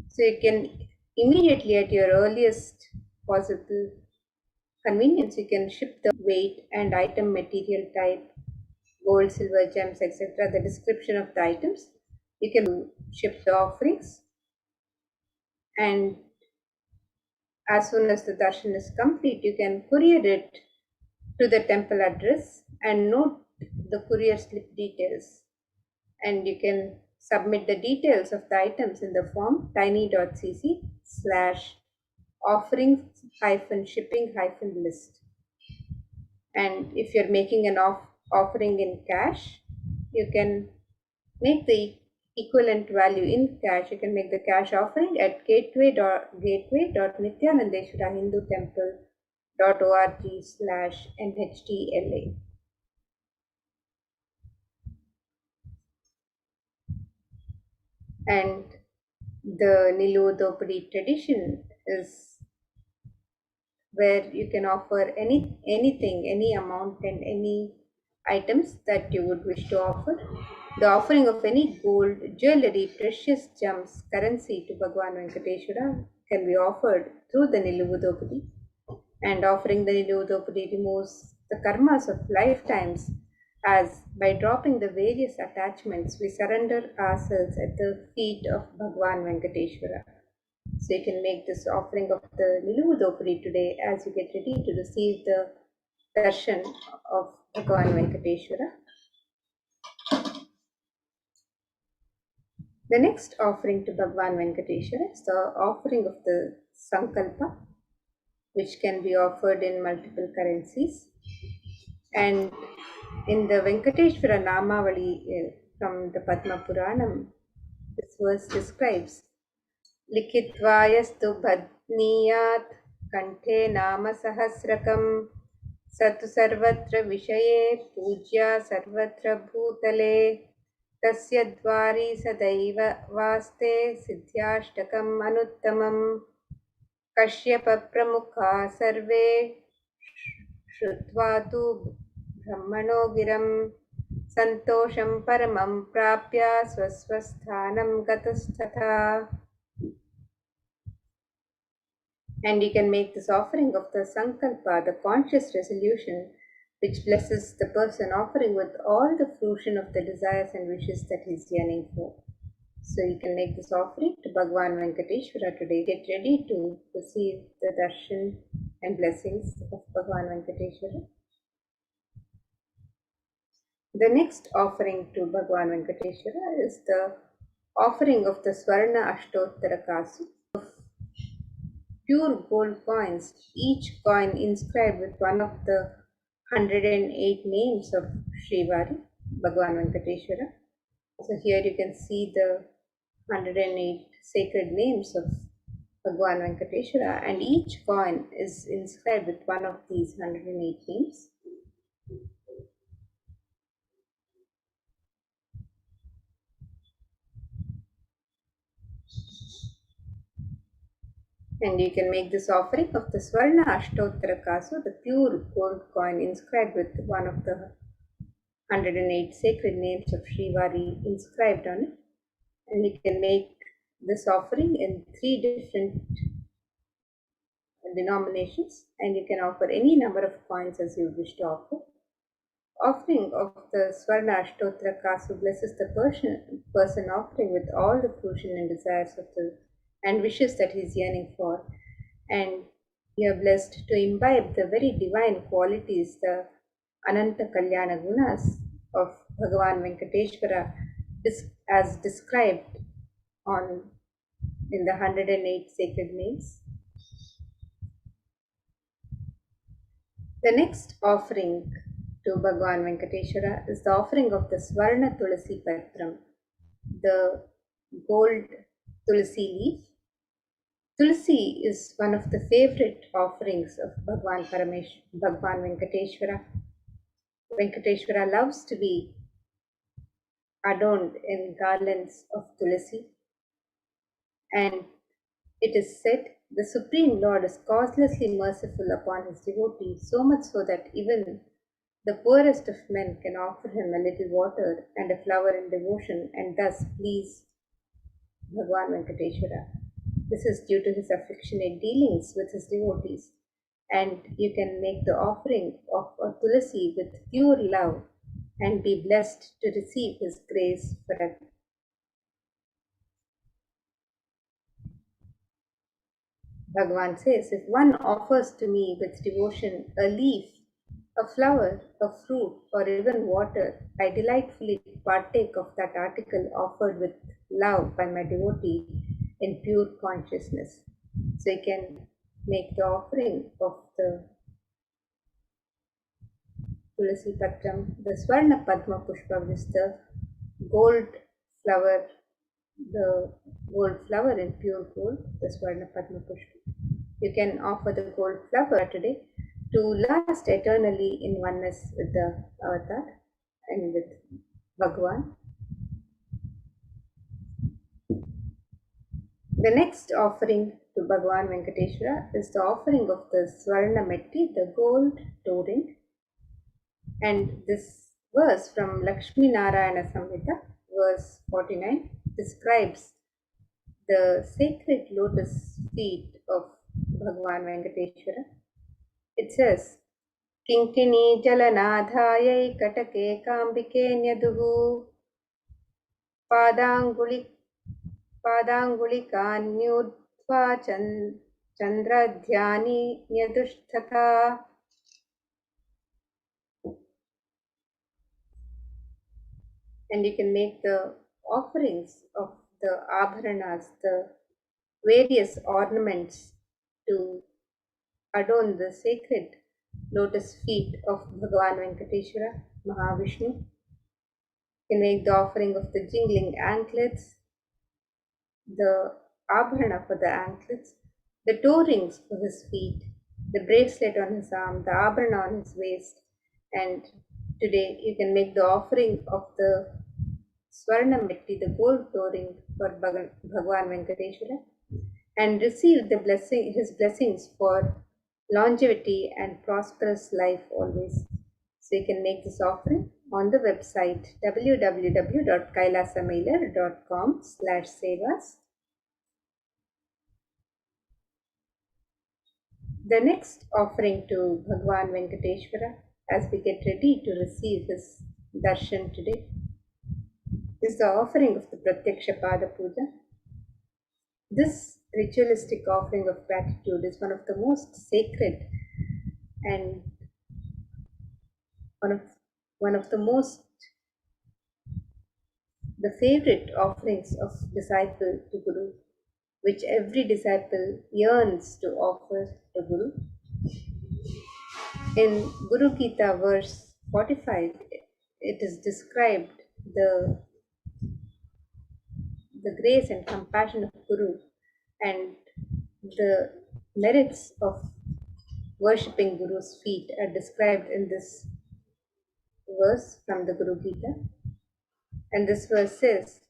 So you can immediately at your earliest possible convenience, you can ship the weight and item material type, gold, silver, gems, etc., the description of the items. You can ship the offerings, and as soon as the darshan is complete, you can courier it to the temple address and note the courier slip details. And you can submit the details of the items in the form tiny.cc/offerings-shipping-list. And if you're making an offering in cash, you can make the equivalent value in cash. You can make the cash offering at gateway.nithyanandeshwarahindutemple.org/NHTLA. And the Nilu Dopadi tradition is where you can offer anything, any amount and any items that you would wish to offer. The offering of any gold, jewelry, precious gems, currency to Bhagwan Venkateshwara can be offered through the Niluvudopadi. And offering the Niluvudopadi removes the karmas of lifetimes, as by dropping the various attachments, we surrender ourselves at the feet of Bhagwan Venkateshwara. So you can make this offering of the Niluvudopadi today as you get ready to receive the Darshan of Bhagwan Venkateshwara. The next offering to Bhagwan Venkateshwara is the offering of the Sankalpa, which can be offered in multiple currencies. And in the Venkateshwara Namavali from the Padma Puranam, this verse describes Likitvayastu Bhadniyat Kanthe Nama Sahasrakam Satu Sarvatra Vishaye Pujya Sarvatra Bhutale Tasya Dvari Sadaiva Vaste Siddhyashtakam Anuttamam Kashyapa Pramukha Sarve Shrutvatu Brahmano Giram Santosham Paramam Prapya Swaswasthanam Gatastatha. And you can make this offering of the Sankalpa, the conscious resolution, which blesses the person offering with all the fruition of the desires and wishes that he is yearning for. So you can make this offering to Bhagwan Venkateshwara today. Get ready to receive the darshan and blessings of Bhagwan Venkateshwara. The next offering to Bhagwan Venkateshwara is the offering of the Swarna Ashtottara Kasu of pure gold coins, each coin inscribed with one of the 108 names of Srivari, Bhagwan Venkateshwara. So here you can see the 108 sacred names of Bhagwan Venkateshwara, and each coin is inscribed with one of these 108 names. And you can make this offering of the Swarna Ashtottara Kasu, the pure gold coin inscribed with one of the 108 sacred names of Srivari inscribed on it. And you can make this offering in 3 different denominations, and you can offer any number of coins as you wish to offer. Offering of the Swarna Ashtottara Kasu blesses the person offering with all the fruition and desires of and wishes that he is yearning for. And you are blessed to imbibe the very divine qualities, the Ananta Kalyana Gunas of Bhagavan Venkateshwara, as described in the 108 sacred names. The next offering to Bhagavan Venkateshwara is the offering of the Swarna Tulasi Patram, the gold Tulasi leaf. Tulasi is one of the favorite offerings of Bhagwan Venkateshwara. Venkateshwara loves to be adorned in garlands of Tulasi, and it is said the Supreme Lord is causelessly merciful upon his devotees, so much so that even the poorest of men can offer him a little water and a flower in devotion and thus please Bhagwan Venkateshwara. This is due to his affectionate dealings with his devotees. And you can make the offering of a Tulasi with pure love and be blessed to receive his grace forever. Bhagavan says, if one offers to me with devotion a leaf, a flower, a fruit, or even water, I delightfully partake of that article offered with love by my devotee in pure consciousness. So you can make the offering of the Tulasi Patram, the Swarna Padma Pushpa, which is the gold flower, the gold flower in pure gold, the Swarna Padma Pushpa. You can offer the gold flower today to last eternally in oneness with the avatar and with Bhagwan. The next offering to Bhagwan Venkateshwara is the offering of the Swarna Metti, the gold touring. And this verse from Lakshmi Narayana Samhita, verse 49, describes the sacred lotus feet of Bhagwan Venkateshwara. It says, Kinkini Jalanadhayai Katake Kambike Nyaduhu Padangulikaanyudva Chandradhyani Nyadushtata. And you can make the offerings of the abharanas, the various ornaments to adorn the sacred lotus feet of Bhagavan Venkateshwara, Mahavishnu. You can make the offering of the jingling anklets, the abharana for the anklets, the toe rings for his feet, the bracelet on his arm, the abharana on his waist. And today you can make the offering of the Swarna Metti, the gold toe ring for Bhagavan Venkateshwara, and receive the his blessings for longevity and prosperous life always. So you can make this offering on the website www.kailasamailer.com/sevas. The next offering to Bhagwan Venkateshwara, as we get ready to receive his darshan today, is the offering of the Pratyaksha Pada Puja. This ritualistic offering of gratitude is one of the most sacred and one of the favorite offerings of disciple to Guru, which every disciple yearns to offer to Guru. In Guru Gita verse 45, it is described the grace and compassion of Guru and the merits of worshipping Guru's feet are described in this verse from the Guru Gita. And this verse says,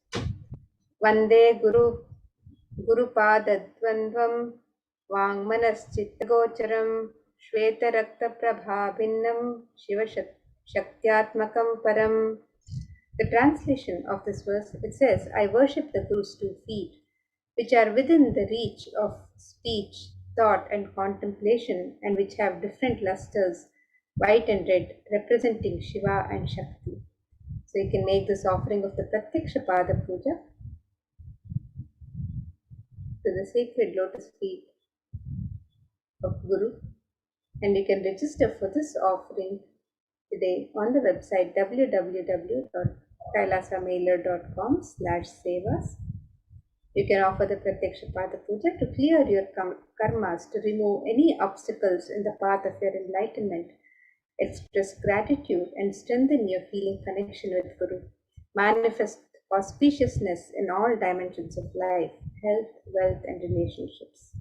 Vande Gurupadadvandvam Vangmanaschittagocharam Shvetaraktaprabhabinnam Shiva Shaktyatmakam Param. The translation of this verse, it says, I worship the Guru's 2 feet, which are within the reach of speech, thought, and contemplation, and which have different lusters, white and red, representing Shiva and Shakti. So you can make this offering of the Pratyaksha Pada Puja to the sacred lotus feet of Guru, and you can register for this offering today on the website www.kailasamailer.com/sevas. You can offer the Pratyaksha Pada Puja to clear your karmas, to remove any obstacles in the path of your enlightenment, express gratitude and strengthen your feeling connection with Guru, manifest auspiciousness in all dimensions of life, health, wealth, and relationships.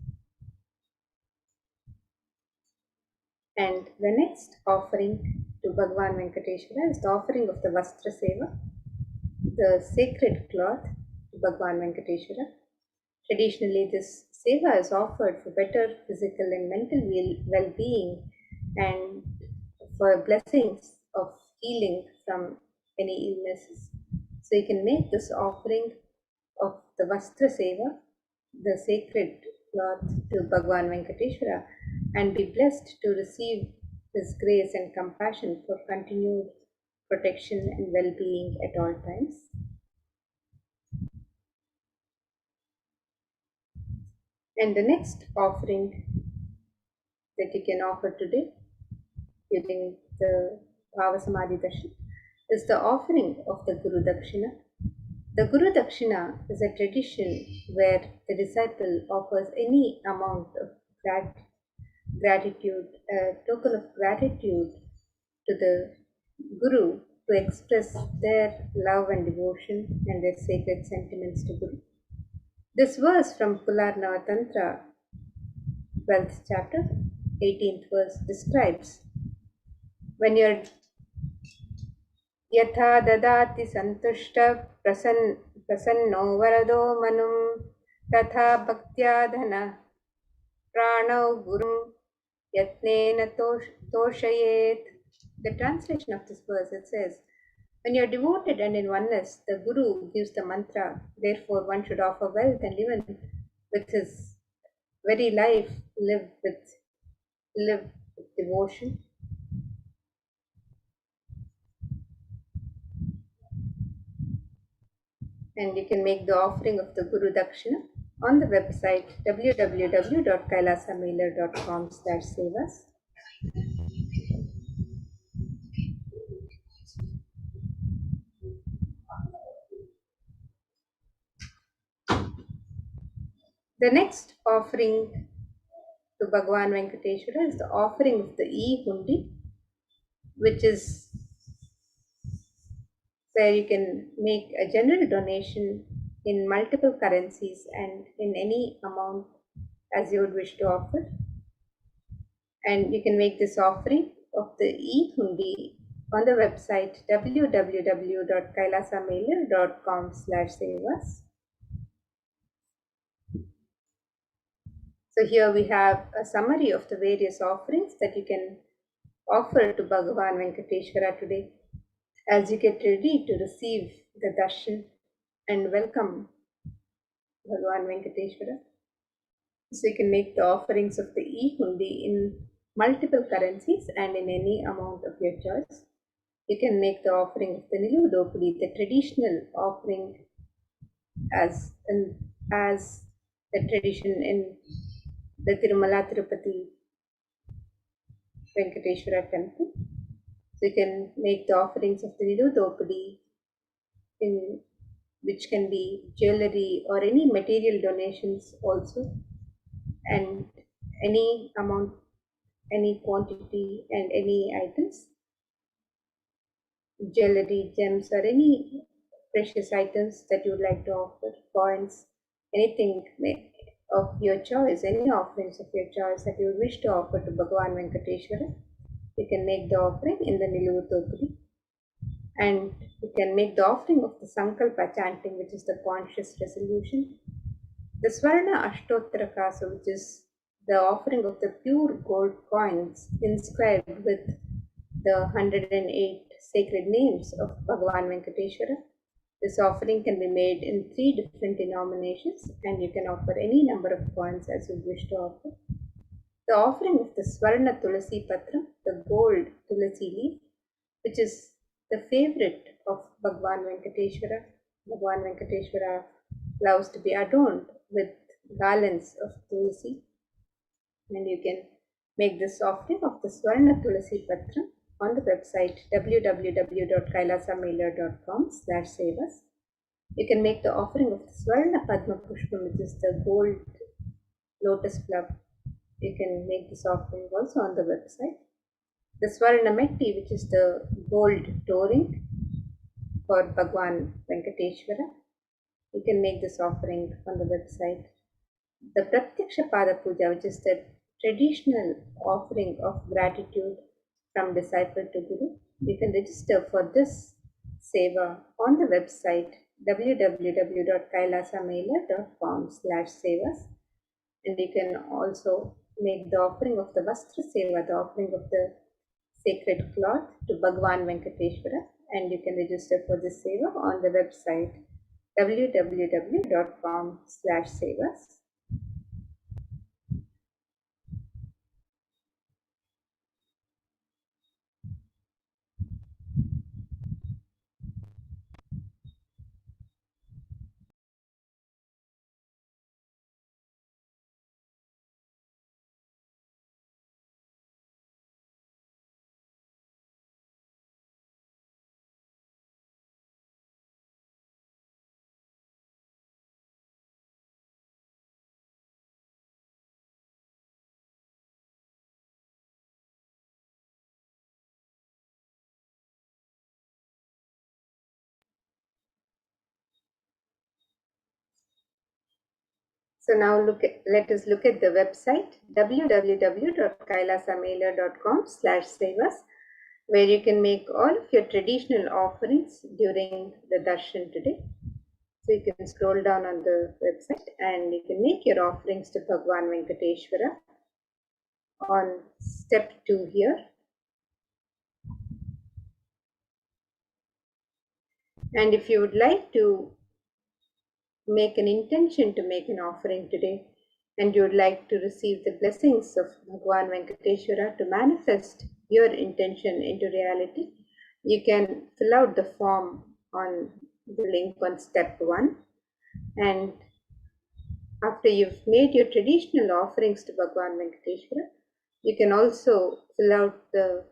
And the next offering to Bhagwan Venkateshwara is the offering of the Vastra Seva, the sacred cloth to Bhagwan Venkateshwara. Traditionally, this seva is offered for better physical and mental well-being and for blessings of healing from any illnesses. So you can make this offering of the Vastra Seva, the sacred cloth, to Bhagwan Venkateshwara and be blessed to receive his grace and compassion for continued protection and well-being at all times. And the next offering that you can offer today using the Bhavasamadhi Darshan, is the offering of the Guru Dakshina. The Guru Dakshina is a tradition where the disciple offers any amount of gratitude, a token of gratitude to the Guru to express their love and devotion and their sacred sentiments to Guru. This verse from Pular Navatantra, 12th chapter, 18th verse describes when you're yatha dadati santushta prasanno varado manum tatha bhaktya pranau gurum yatnena toshayet. The translation of this verse, it says, when you are devoted and in oneness, the Guru gives the mantra. Therefore, one should offer wealth and even with his very life live with devotion. And you can make the offering of the Guru Dakshina on the website www.kailasamailer.com/sevas. The next offering to Bhagavan Venkateshwara is the offering of the e-hundi, which is where you can make a general donation in multiple currencies and in any amount as you would wish to offer. And you can make this offering of the e-hundi on the website www.kailasamailer.com/sevas. So here we have a summary of the various offerings that you can offer to Bhagavan Venkateshwara today as you get ready to receive the darshan and welcome Bhagavan Venkateshwara. So you can make the offerings of the e-hundi in multiple currencies and in any amount of your choice. You can make the offering of the Niludopudi, the traditional offering as the tradition in the Tirumala Tirupati Venkateshwara temple. So you can make the offerings of the Niludopudi in which can be jewelry or any material donations also, and any amount, any quantity and any items, jewelry, gems or any precious items that you would like to offer, coins, anything of your choice, any offerings of your choice that you wish to offer to Bhagavan Venkateshwara. You can make the offering in the Niluvutopudi, and you can make the offering of the Sankalpa chanting, which is the conscious resolution. The Swarna Ashtottara Kasa, which is the offering of the pure gold coins inscribed with the 108 sacred names of Bhagavan Venkateshwara. This offering can be made in 3 different denominations, and you can offer any number of coins as you wish to offer. The offering of the Swarna Tulasi Patram, the gold Tulasi leaf, which is the favorite of Bhagavan Venkateshwara. Bhagavan Venkateshwara loves to be adorned with garlands of Tulasi, and you can make this offering of the Swarna Tulasi Patram on the website www.kailasamailer.com/sevas. You can make the offering of the Swarna Padma Pushpam, which is the gold lotus flower. You can make this offering also on the website. The Swarna Metti, which is the gold touring for Bhagwan Venkateshwara. You can make this offering on the website. The Pratyaksha Pada Puja, which is the traditional offering of gratitude from disciple to Guru. You can register for this seva on the website www.kailasamailer.com/sevas, and you can also make the offering of the Vastra Seva, the offering of the sacred cloth to Bhagwan Venkateshwara, and you can register for this seva on the website www.com/sevas. So now let us look at the website www.kailasamailer.com/sevas, where you can make all of your traditional offerings during the darshan today. So you can scroll down on the website and you can make your offerings to Bhagwan Venkateshwara on step 2 here. And if you would like to make an intention to make an offering today, and you would like to receive the blessings of Bhagwan Venkateshwara to manifest your intention into reality, you can fill out the form on the link on step 1. And after you've made your traditional offerings to Bhagwan Venkateshwara, you can also fill out the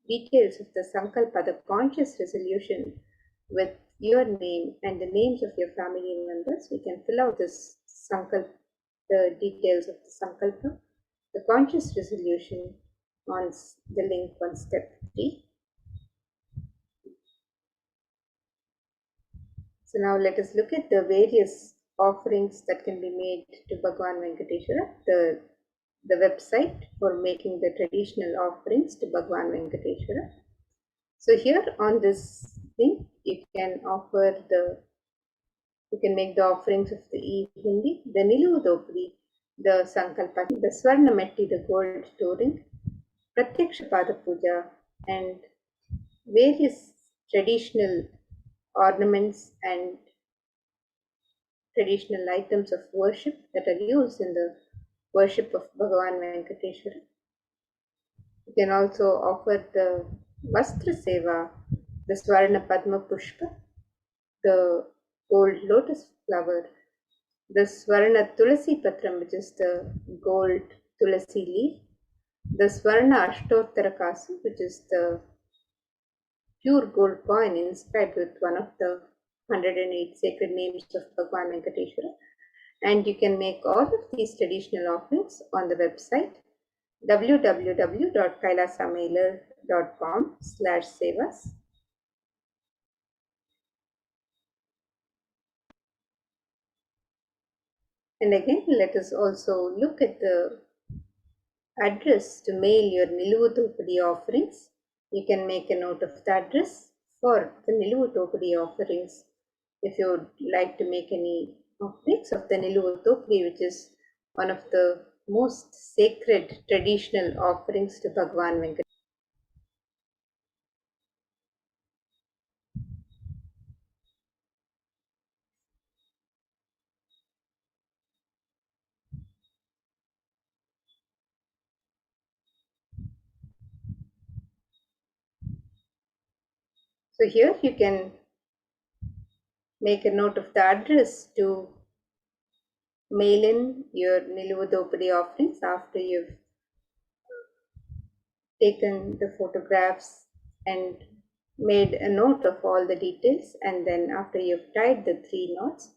details of the Sankalpa, the conscious resolution, with your name and the names of your family members. We can fill out this Sankalpa, the details of the Sankalpa, the conscious resolution on the link on step 3. So now let us look at the various offerings that can be made to Bhagwan Venkateshwara, the website for making the traditional offerings to Bhagwan Venkateshwara. So here on this thing, you can make the offerings of the E-Hindi, the Niludopri, the Sankalpa, the Swarnametti, the gold touring, Pratyaksha Pada Puja, and various traditional ornaments and traditional items of worship that are used in the worship of Bhagavan Venkateshwara. You can also offer the Vastra Seva, the Swarna Padma Pushpa, the gold lotus flower, the Swarna Tulasi Patram, which is the gold Tulasi leaf, the Swarna Ashtottara Kasu, which is the pure gold coin inscribed with one of the 108 sacred names of Bhagavan Venkateshwara. And you can make all of these traditional offerings on the website www.kailasamailer.com/sevas. And again, let us also look at the address to mail your Niluvu Thopadi offerings. You can make a note of the address for the Niluvu Thopadi offerings if you would like to make any offerings of the Niluvu Thopadi, which is one of the most sacred traditional offerings to Bhagwan Venkateshwara. So here you can make a note of the address to mail in your Niluvu Thopadi offerings after you've taken the photographs and made a note of all the details, and then after you've tied the 3 knots,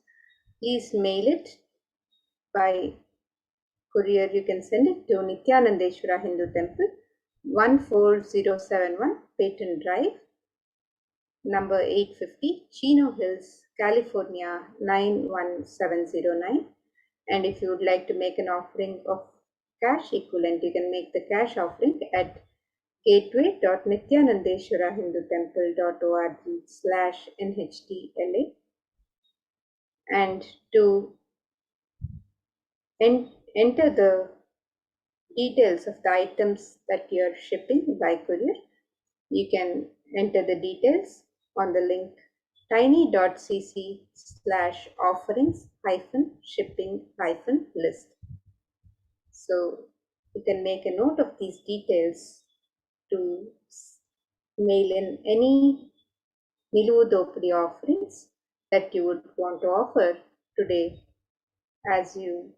please mail it by courier. You can send it to Nithyanandeshwara Hindu Temple, 14071 Peyton Drive, number 850, Chino Hills, California 91709. And if you would like to make an offering of cash equivalent, you can make the cash offering at gateway.nithyanandeshwarahindutemple.org/NHTLA. And to enter the details of the items that you are shipping by courier, you can enter the details on the link tiny.cc/offerings-shipping-list. So you can make a note of these details to mail in any Niluvu Thopadi offerings that you would want to offer today as you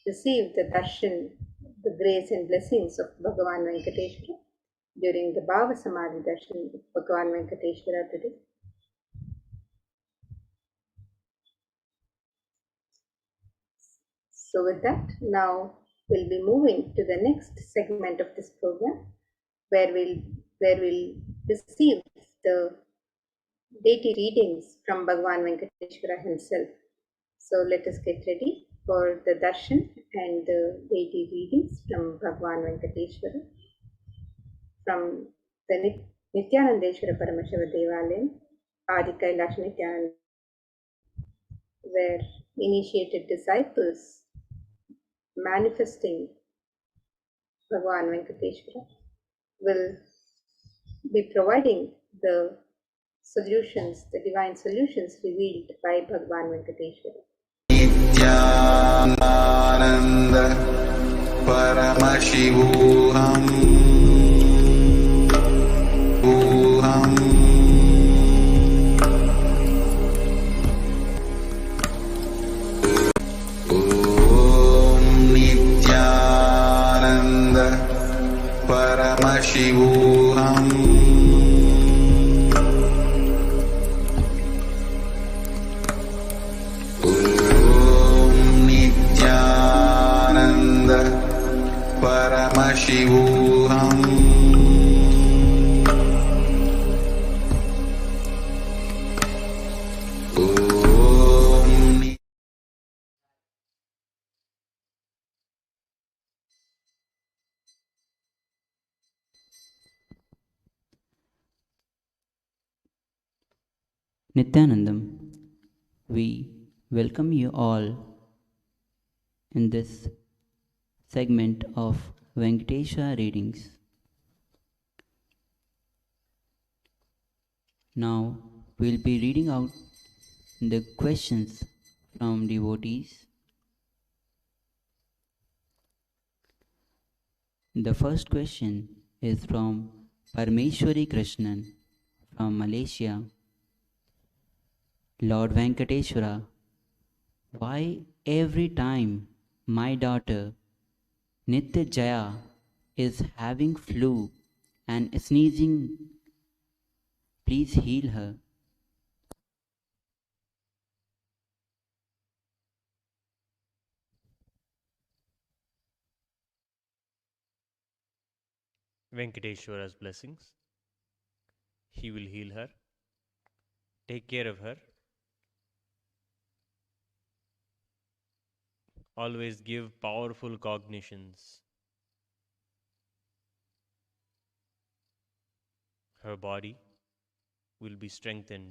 receive the darshan, the grace and blessings of Bhagavan Venkateshwara during the Bhavasamadhi darshan of Bhagavan Venkateshwara today. So with that, now we'll be moving to the next segment of this program, where we'll receive the deity readings from Bhagavan Venkateshwara himself. So let us get ready. for the Darshan and the deity readings from Bhagwan Venkateshwara from the Nithyanandeshwara Paramashiva Devalayam, Adi Kailash Nithyananda, where initiated disciples manifesting Bhagwan Venkateshwara will be providing the solutions, the divine solutions revealed by Bhagwan Venkateshwara. Nithyananda Paramashivoham. Om Nithyananda Paramashivoham. Paramashivoham. Nithyanandam, we welcome you all in this segment of Venkateshwara readings. Now we'll be reading out the questions from devotees. The first question is from Parameshwari Krishnan from Malaysia. Lord Venkateshwara, why every time my daughter Nitya Jaya is having flu and sneezing, please heal her. Venkateshwara's blessings. He will heal her. Take care of her. Always give powerful cognitions. Her body will be strengthened.